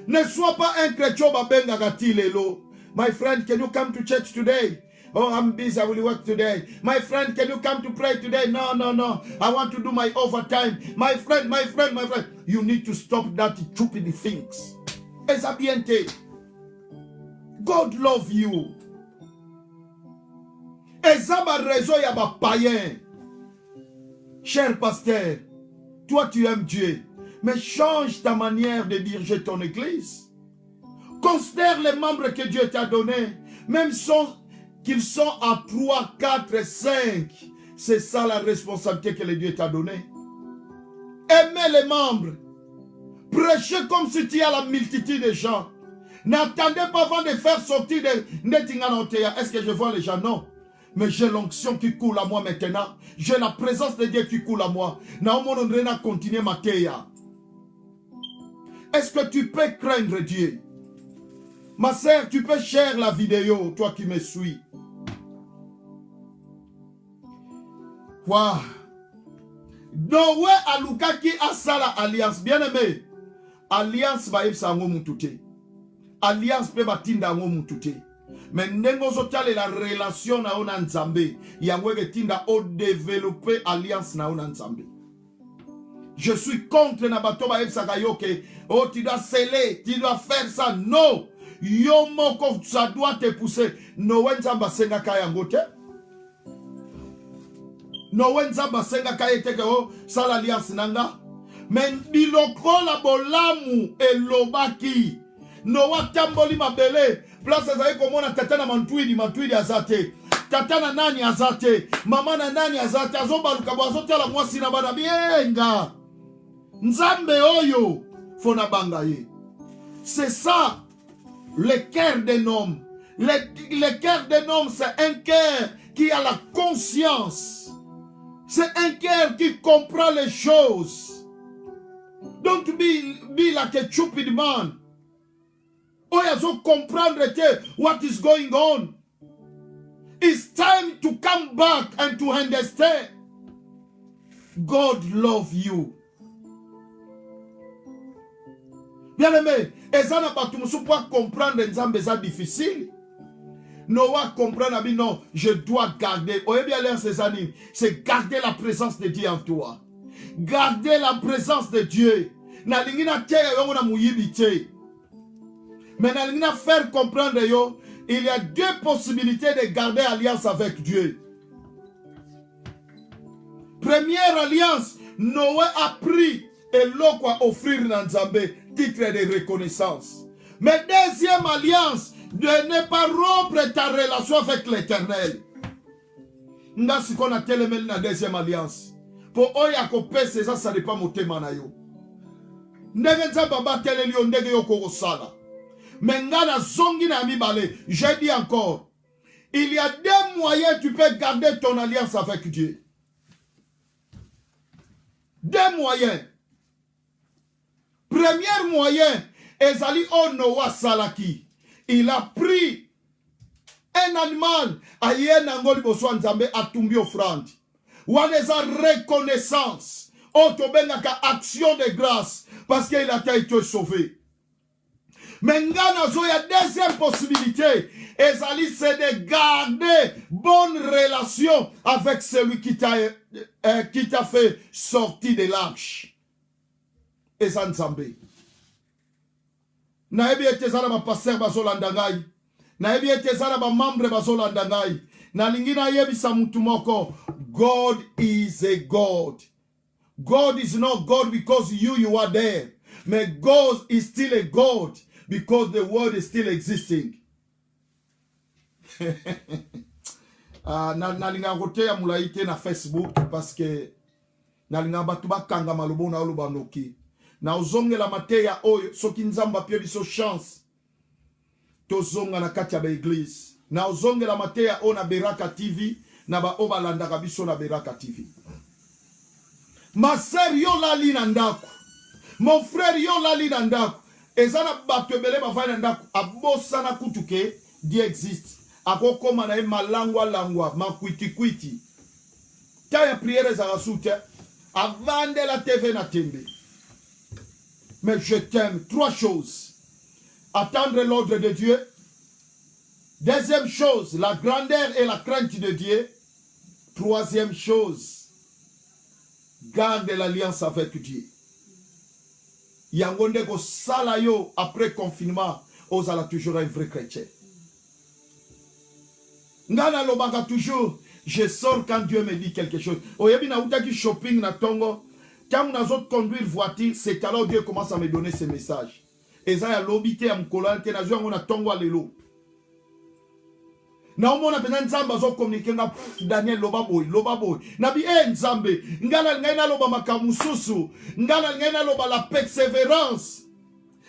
Ne sois pas un chrétien babengagati lelo. My friend, can you come to church today? Oh, I'm busy, I will work today. My friend, can you come to pray today? No, no, no. I want to do my overtime. My friend, my friend, my friend. You need to stop that stupid things. Esabiente. God love you. Ezaba réseau ya ba païen. Cher pasteur, toi tu aimes Dieu, mais change ta manière de diriger ton église. Considère les membres que Dieu t'a donnés, même qu'ils sont à 3, 4, 5. C'est ça la responsabilité que le Dieu t'a donnée. Aimez les membres. Prêchez comme si tu as la multitude de gens. N'attendez pas avant de faire sortir des Netinganotea. Est-ce que je vois les gens? Non. Mais j'ai l'onction qui coule à moi maintenant. J'ai la présence de Dieu qui coule à moi. Naomonondrena continue ma teya. Est-ce que tu peux craindre Dieu? Ma sœur, tu peux share la vidéo, toi qui me suis. Wow. Noé alukaki asala alliance. Bien aimé. Alliance va y sango mutute. Alliance peut batinda ngo mutute. Mais nengozo tale la relation na ona nzambe. Yangwege tinda o développer alliance na ona nzambe. Je suis contre nabato ba yebsaka yoke. Oh, tu dois sceller, tu dois faire ça. Non. Yo moko ça doit te pousser. Noé nzamba senga kaya ngote. Noé nzamba senga kaya teke o sala alliance nanga. Men biloko la bolamu elobaki. Noa tamboli mabele. Place zaye komona tatana mantwidi azate. Tatana nani azate. Mama na nani azate. Azoba lukabo azote la mwasi na bana bienga. Nzambe oyo. Fona bangaye. C'est ça. Le cœur d'un homme. Le cœur d'un homme, c'est un cœur qui a la conscience. C'est un cœur qui comprend les choses. Don't be like a stupid man. Oh, you have comprendre what is going on. It's time to come back and to understand. God love you. Bien aimé, ezana batumusu pour comprendre nzambe ça difficile. Noah comprendre non, je dois garder. Oye bien l'air ces années, c'est garder la présence de Dieu en toi. Garder la présence de Dieu. Na lingina te yo na muyibite. Mais na lingina faire comprendre yo, il y a deux possibilités de garder alliance avec Dieu. Première alliance, Noé a pris et l'eau quoi offrir dans Nzambé, titre de reconnaissance. Mais deuxième alliance, de ne pas rompre ta relation avec l'Éternel. Nga si qu'on a tellement la deuxième alliance. Pour oya ko pese ça dépend motema na yo. Ndenge Nzamba ba teleli yo ndenge yo ko sala. Mais nga na zongi na mibale, j'ai dit encore, il y a deux moyens tu peux garder ton alliance avec Dieu. Deux moyens. Premier moyen, Ezali o Noah Salaki. Il a pris un animal, aye nangoli boswa Nzambe atumbi offrande. Waneza reconnaissance. Otobengaka action de grâce. parce qu'il a été sauvé. Mais il y a deuxième possibilité, c'est de garder bonne relation avec celui qui t'a fait sortir de l'arche. Et ça Nzambe. Naebi etezala ma pasteur bazolanda ngai. Naebi etezala ba membre bazolanda ngai. Na lingina yebisa mutu moko. God is a God. God is not God because you are there. But God is still a God because the world is still existing. Nalinga koteya mulaite na Facebook parce que nalinga batu bakanga malobo na oloba noki. Na uzonge la mateya oyo soki nzamba pye biso chance to zonga na kati ya ba église. Na uzonge la mateya o na Beraka TV na ba obalanda biso na Beraka TV. Ma sœur yo lali na ndako. Mon frère yo lali na ndako. Ezana bato ebele bavai na ndako abosana kutuke Dieu existe. Akokoma na malangwa makwiti. Ta ya prière za rasute avande la TV na tembe. Mais je t'aime. 3 choses. Attendre l'ordre de Dieu. Deuxième chose, la grandeur et la crainte de Dieu. Troisième chose, garde l'alliance avec Dieu. Yangonde ko salayo après confinement, osala toujours un vrai chrétien. Ngana lobanga toujours, je sors quand Dieu me dit quelque chose. Oyebi na utaki shopping na tongo. Quand on a conduire voiture, c'est alors Dieu commence à me donner ces messages. Et ça, il y a l'obité à m'kolante, on a tongo à l'élo. Na omona pena nzamba zo communiquer na Daniel lobaboy. Nabi nzambe, ngana ngana loba makamususu, ngana ngana loba la persévérance.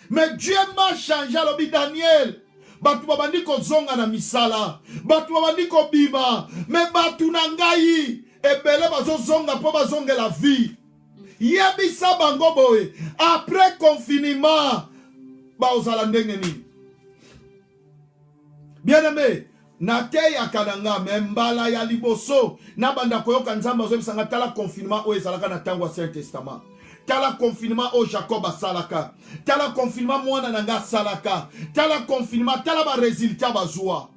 Mais Dieu m'a changé lobi Daniel. Batu babandi ko zonga na misala, batu babandi ko bima, mais batu na ngai ebele bazo zonga po bazonga la vie. Yebisa bango boy après confinement ba ozala ndenge ni. Bien-aimé, na te ya kananga membala ya liboso na banda koyoka nzamba zo bisanga tala confinement o ezalaka na tango Ancien Testament. Tala confinement o Jacob asalaka. Tala confinement mwana nanga salaka. Tala confinement tala ba résultat bazwa.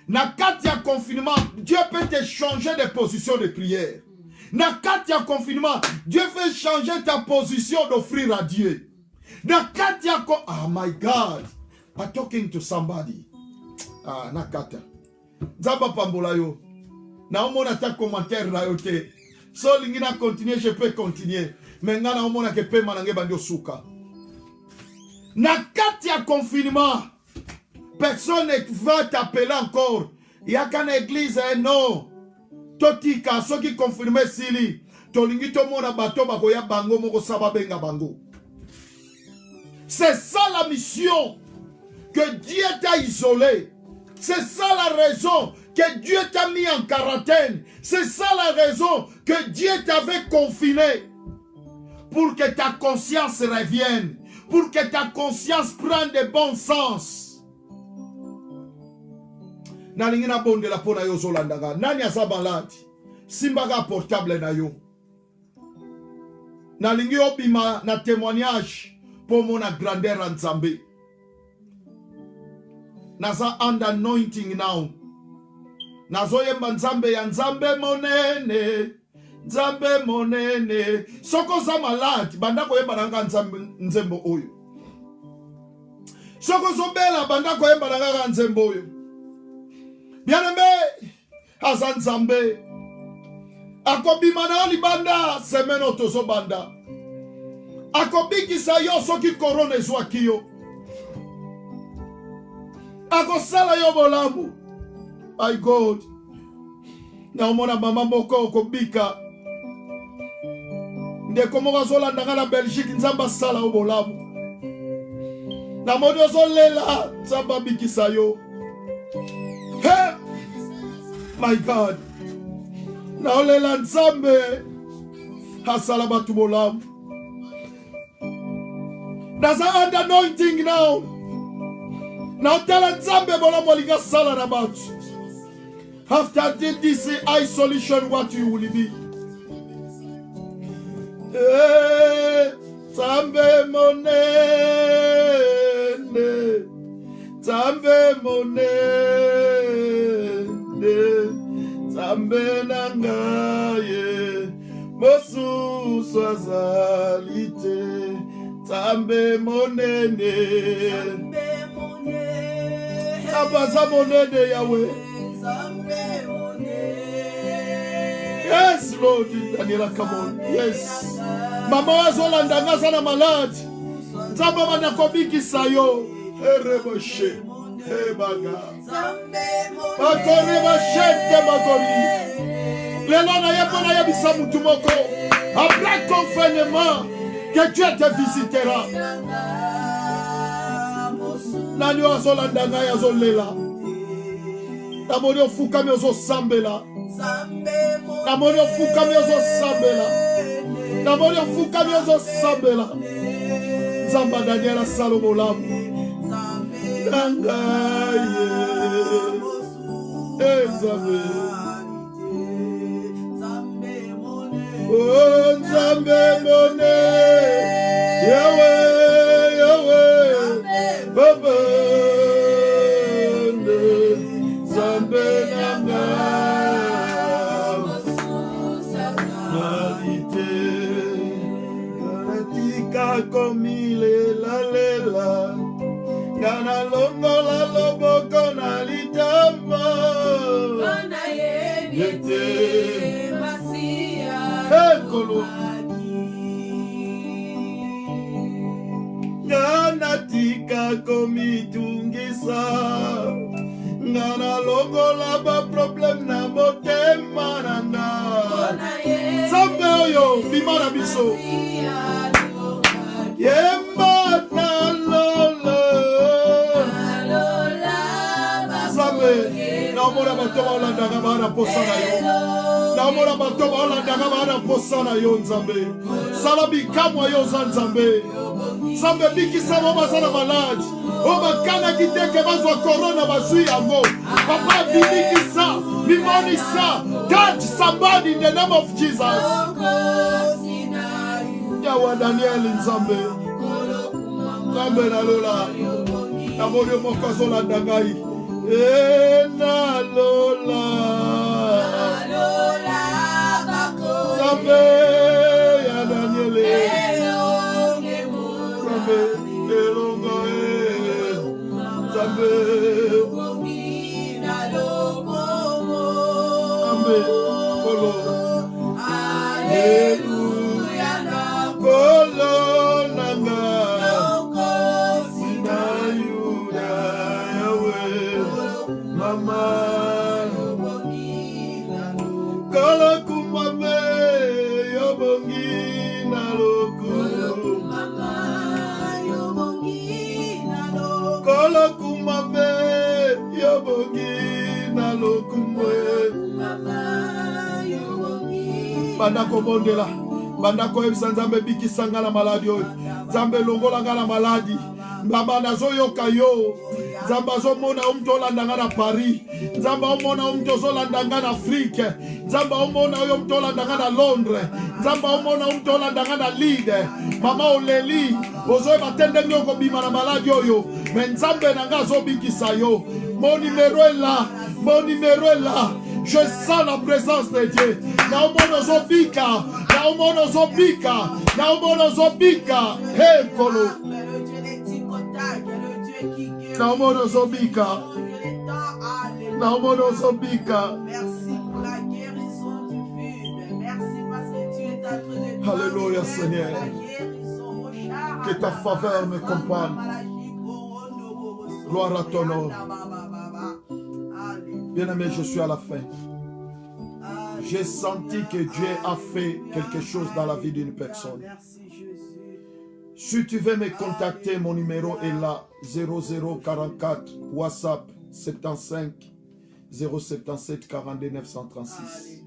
Na kati ya confinement, Dieu peut te changer de position de prière. Na kati ya confinement, Dieu fait changer ta position d'offrir à Dieu. Na kati ya oh my God, I'm talking to somebody. Ah, na kata. Zaba pambola yo. Na omona ta commentaire na yo te. So lingina continuer, je peux continuer. Mais ngana omona ke pe manange bandio suka. Na kati ya confinement, personne ne va t'appeler encore. Il y a qu'une église, non. Totika, ceux qui confirment sili. Tolingi to mona bato bakoya bango moko sababenga bango. C'est ça la mission que Dieu t'a isolé. C'est ça la raison que Dieu t'a mis en quarantaine. C'est ça la raison que Dieu t'avait confiné. Pour que ta conscience revienne. Pour que ta conscience prenne de bon sens. Nalingina bonde la pona yo zolandaga. Nani asabalati. Simbaga portable na yo. Nalingi obima na témoignage pour mon grandeur en Nzambe. Nasa and anointing now. Nazo yemba Nzambe ya Nzambe monene. Nzambe monene. Soko za malati. Bandako yemba nanga Nzembo oyo. Soko zobela bandako yemba nanga Nzembo oyo. Bien-aimé, Azan Nzambe. Akobima na libanda semeno tozo banda. Akobiki sa yo soki korone zwa kiyo. Akosala yo bolamu. My God. Na omona mama moko okobika. Nde komoka zolanda na Belgique nzamba sala yo bolamu. Na modo zolela nzamba bikisa yo. Hey! My God. Na olela Nzambe hasala batu bolamu. There's an anointing now. Now tell Nzambe bolamu liga sala na batu. After this isolation, what you will be? Nzambe monene, Nzambe monene, Nzambe nangaye, mosusu azali te. Nzambe monene, Nzambe monene Yahweh. Yes, Lord, Daniela, come on. Yes. Mama wazolandanga sana malade. Nzambe manakobikisa yo. Ereboshe. Ebaga. Bakore bashente bakori. Lelo na yepona yebisa mutu moko. Après confinement, que Dieu te visitera. Nani wazolandanga yazolela. Namoni ofukami ozosambela. Namoni ofukami ozosambela. Namoni ofukami ozosambela. Nzamba Daniela Salomo lamu. Nangaye. Nzambe. Oh Nzambe mone. Yahweh, Yahweh. Baba. Nzambe komile la lela ngana longo la loboko na litama bana yete masia ekolo ngana tika komitungisa ngana longo la ba problem na motema nanga Nzambe oyo bimana biso Yemba na lola Nzambe naomona bato baolandaka bana posa na yo naomona bato baolandaka bana posa na yo Nzambe sala bikamwa yo za Nzambe Nzambe bikisa mo bazala maladi o bakanaki te ke bazwa corona bazwi yango papa bibikisa bimonisa touch somebody in the name of Jesus Yawa Daniel Nzambe Nzambe na lola Namori moko zola dangai na lola Nzambe ya Daniel Nzambe elongo Nzambe Nzambe kolo Kolo nanga Sina yuda Yahweh Mama Kolo kumame Yobongi naloku Kolo kumame Yobongi naloku Banda kobondela Bandako ebisa Nzambe bikisa nga na maladi oyo Nzambe longola nga na maladi Baba nazoyoka yo Nzambe azomona omuntu olanda nga na Paris Nzambe omona omuntu ozolanda nga na Afrique Nzambe omona oyo omuntu olanda nga na Londres Nzambe omona omuntu olanda nga na Lille Mama oleli ozoyeba te ndenge okobima na maladi oyo me Nzambe na nga azobikisa yo Mon numéro est là Mon numéro est là Je sens la présence de Dieu. Naomono Zobika. Naomono Zobika. Naomono Zobika. Hey, Kolo. Naomono Zobika. Naomono Zobika. Merci pour la guérison du vide. Merci parce que tu es en train de Alléluia, Seigneur. Que ta faveur me accompagne. Gloire à ton nom. Bien-aimé, je suis à la fin. J'ai senti que Dieu a fait quelque chose dans la vie d'une personne. Si tu veux me contacter, mon numéro est là, 0044 WhatsApp 75 077 42 936.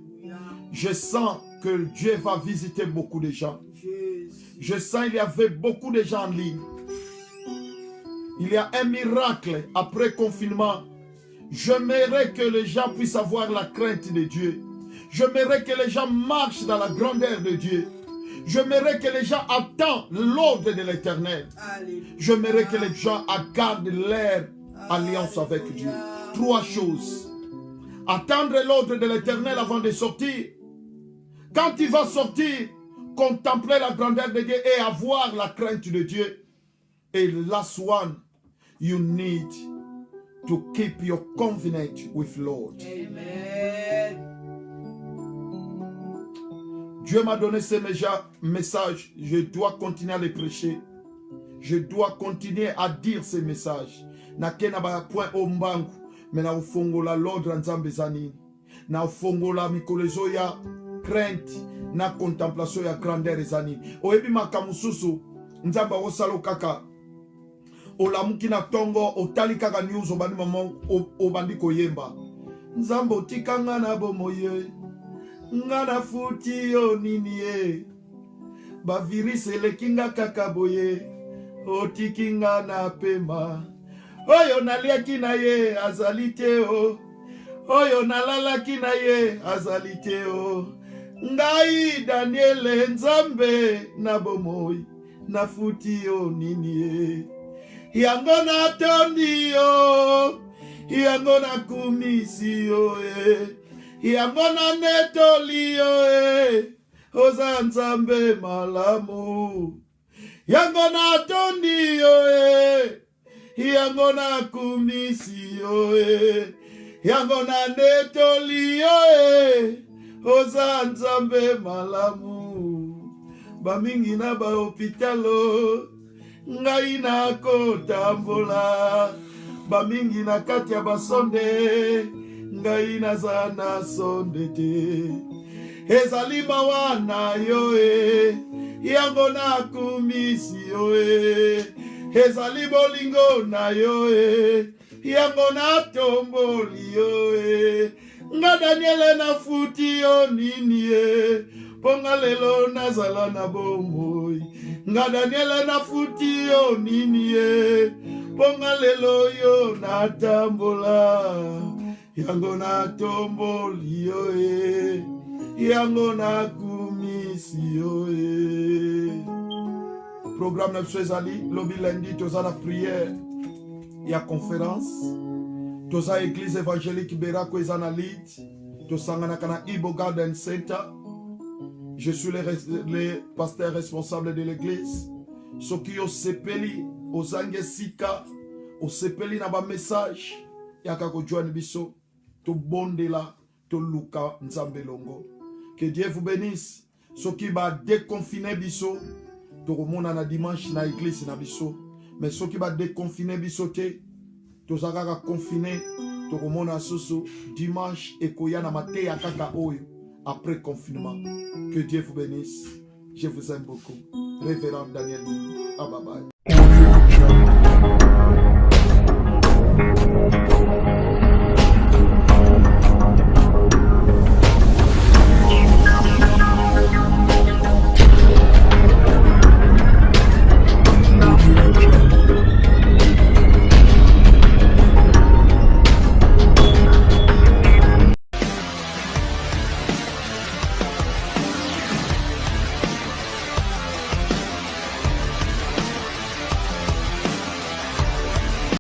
Je sens que Dieu va visiter beaucoup de gens. Je sens qu'il y avait beaucoup de gens en ligne. Il y a un miracle après confinement. J'aimerais que les gens puissent avoir la crainte de Dieu. J'aimerais que les gens marchent dans la grandeur de Dieu. J'aimerais que les gens attendent l'ordre de l'Éternel. J'aimerais que les gens gardent leur alliance avec Dieu. 3 choses. Attendre l'ordre de l'Éternel avant de sortir. Quand tu vas sortir, contempler la grandeur de Dieu et avoir la crainte de Dieu. Et last one, you need to keep your covenant with Lord. Amen. Dieu m'a donné ce message. Je dois continuer à les prêcher. Je dois continuer à dire ces messages. Nakena ba point ombangu, mais na ufongola l'ordre nzambe zani. Na ufongola mikolezo ya crainte, na contemplation ya grandeur zani. Oyebi makamususu nzamba osalo kaka. Olamuki na tongo otali kaka news obandi mama obandi koyemba. Nzambo tikanga na bomoye. Ngana futi yo nini ye. Ba virus elekinga kaka boye. Otikinga na pema. Oyo naliaki na ye azalite o. Oyo nalalaki na ye azalite o. Ngai Daniel Nzambe na bomoi. Na futi yo nini ye. Yango na tondi yo. Yango na kumisi yo e. Yango na netoli yo e. Oza Nzambe malamu. Yango na tondi yo e. Yango na kumisi yo e. Yango na netoli yo e. Oza Nzambe malamu. Bamingi na ba hopitalo. Ngai na kotambola. Bamingi na kati ya basonde. Ngai na zana sonde te. Ezali mawana yo e. Yango na kumisi yo e. Ezali bolingo na yo e. Yango na tomboli yo e. Nga Daniel na futi yo nini e. Ponga lelo nazala na bomoi. Nga Daniel na futi yo nini e. Ponga lelo yo na tambola. Yango na tomboli yo e. Yango na kumisi yo e. Programme na Suezali, lobby lundi, toza na prière. Ya conférence. Toza église évangélique Berako ezana lead. Tosangana kana Ibo Garden Center. Je suis le pasteur responsable de l'église. Soki yo sepeli, ozange sika, o sepeli na ba message. Yaka ko joindre biso. To bondela, to luka nzambe longo. Que Dieu vous bénisse. Soki ba déconfiner biso. Tokomona na dimanche na église na biso. Mais soki ba déconfiner biso te. Tozaka confiné. Tokomona soso dimanche ekoya na mate ya kaka oyo. Après confinement. Que Dieu vous bénisse. Je vous aime beaucoup. Révérend Daniel. Ah, bye bye.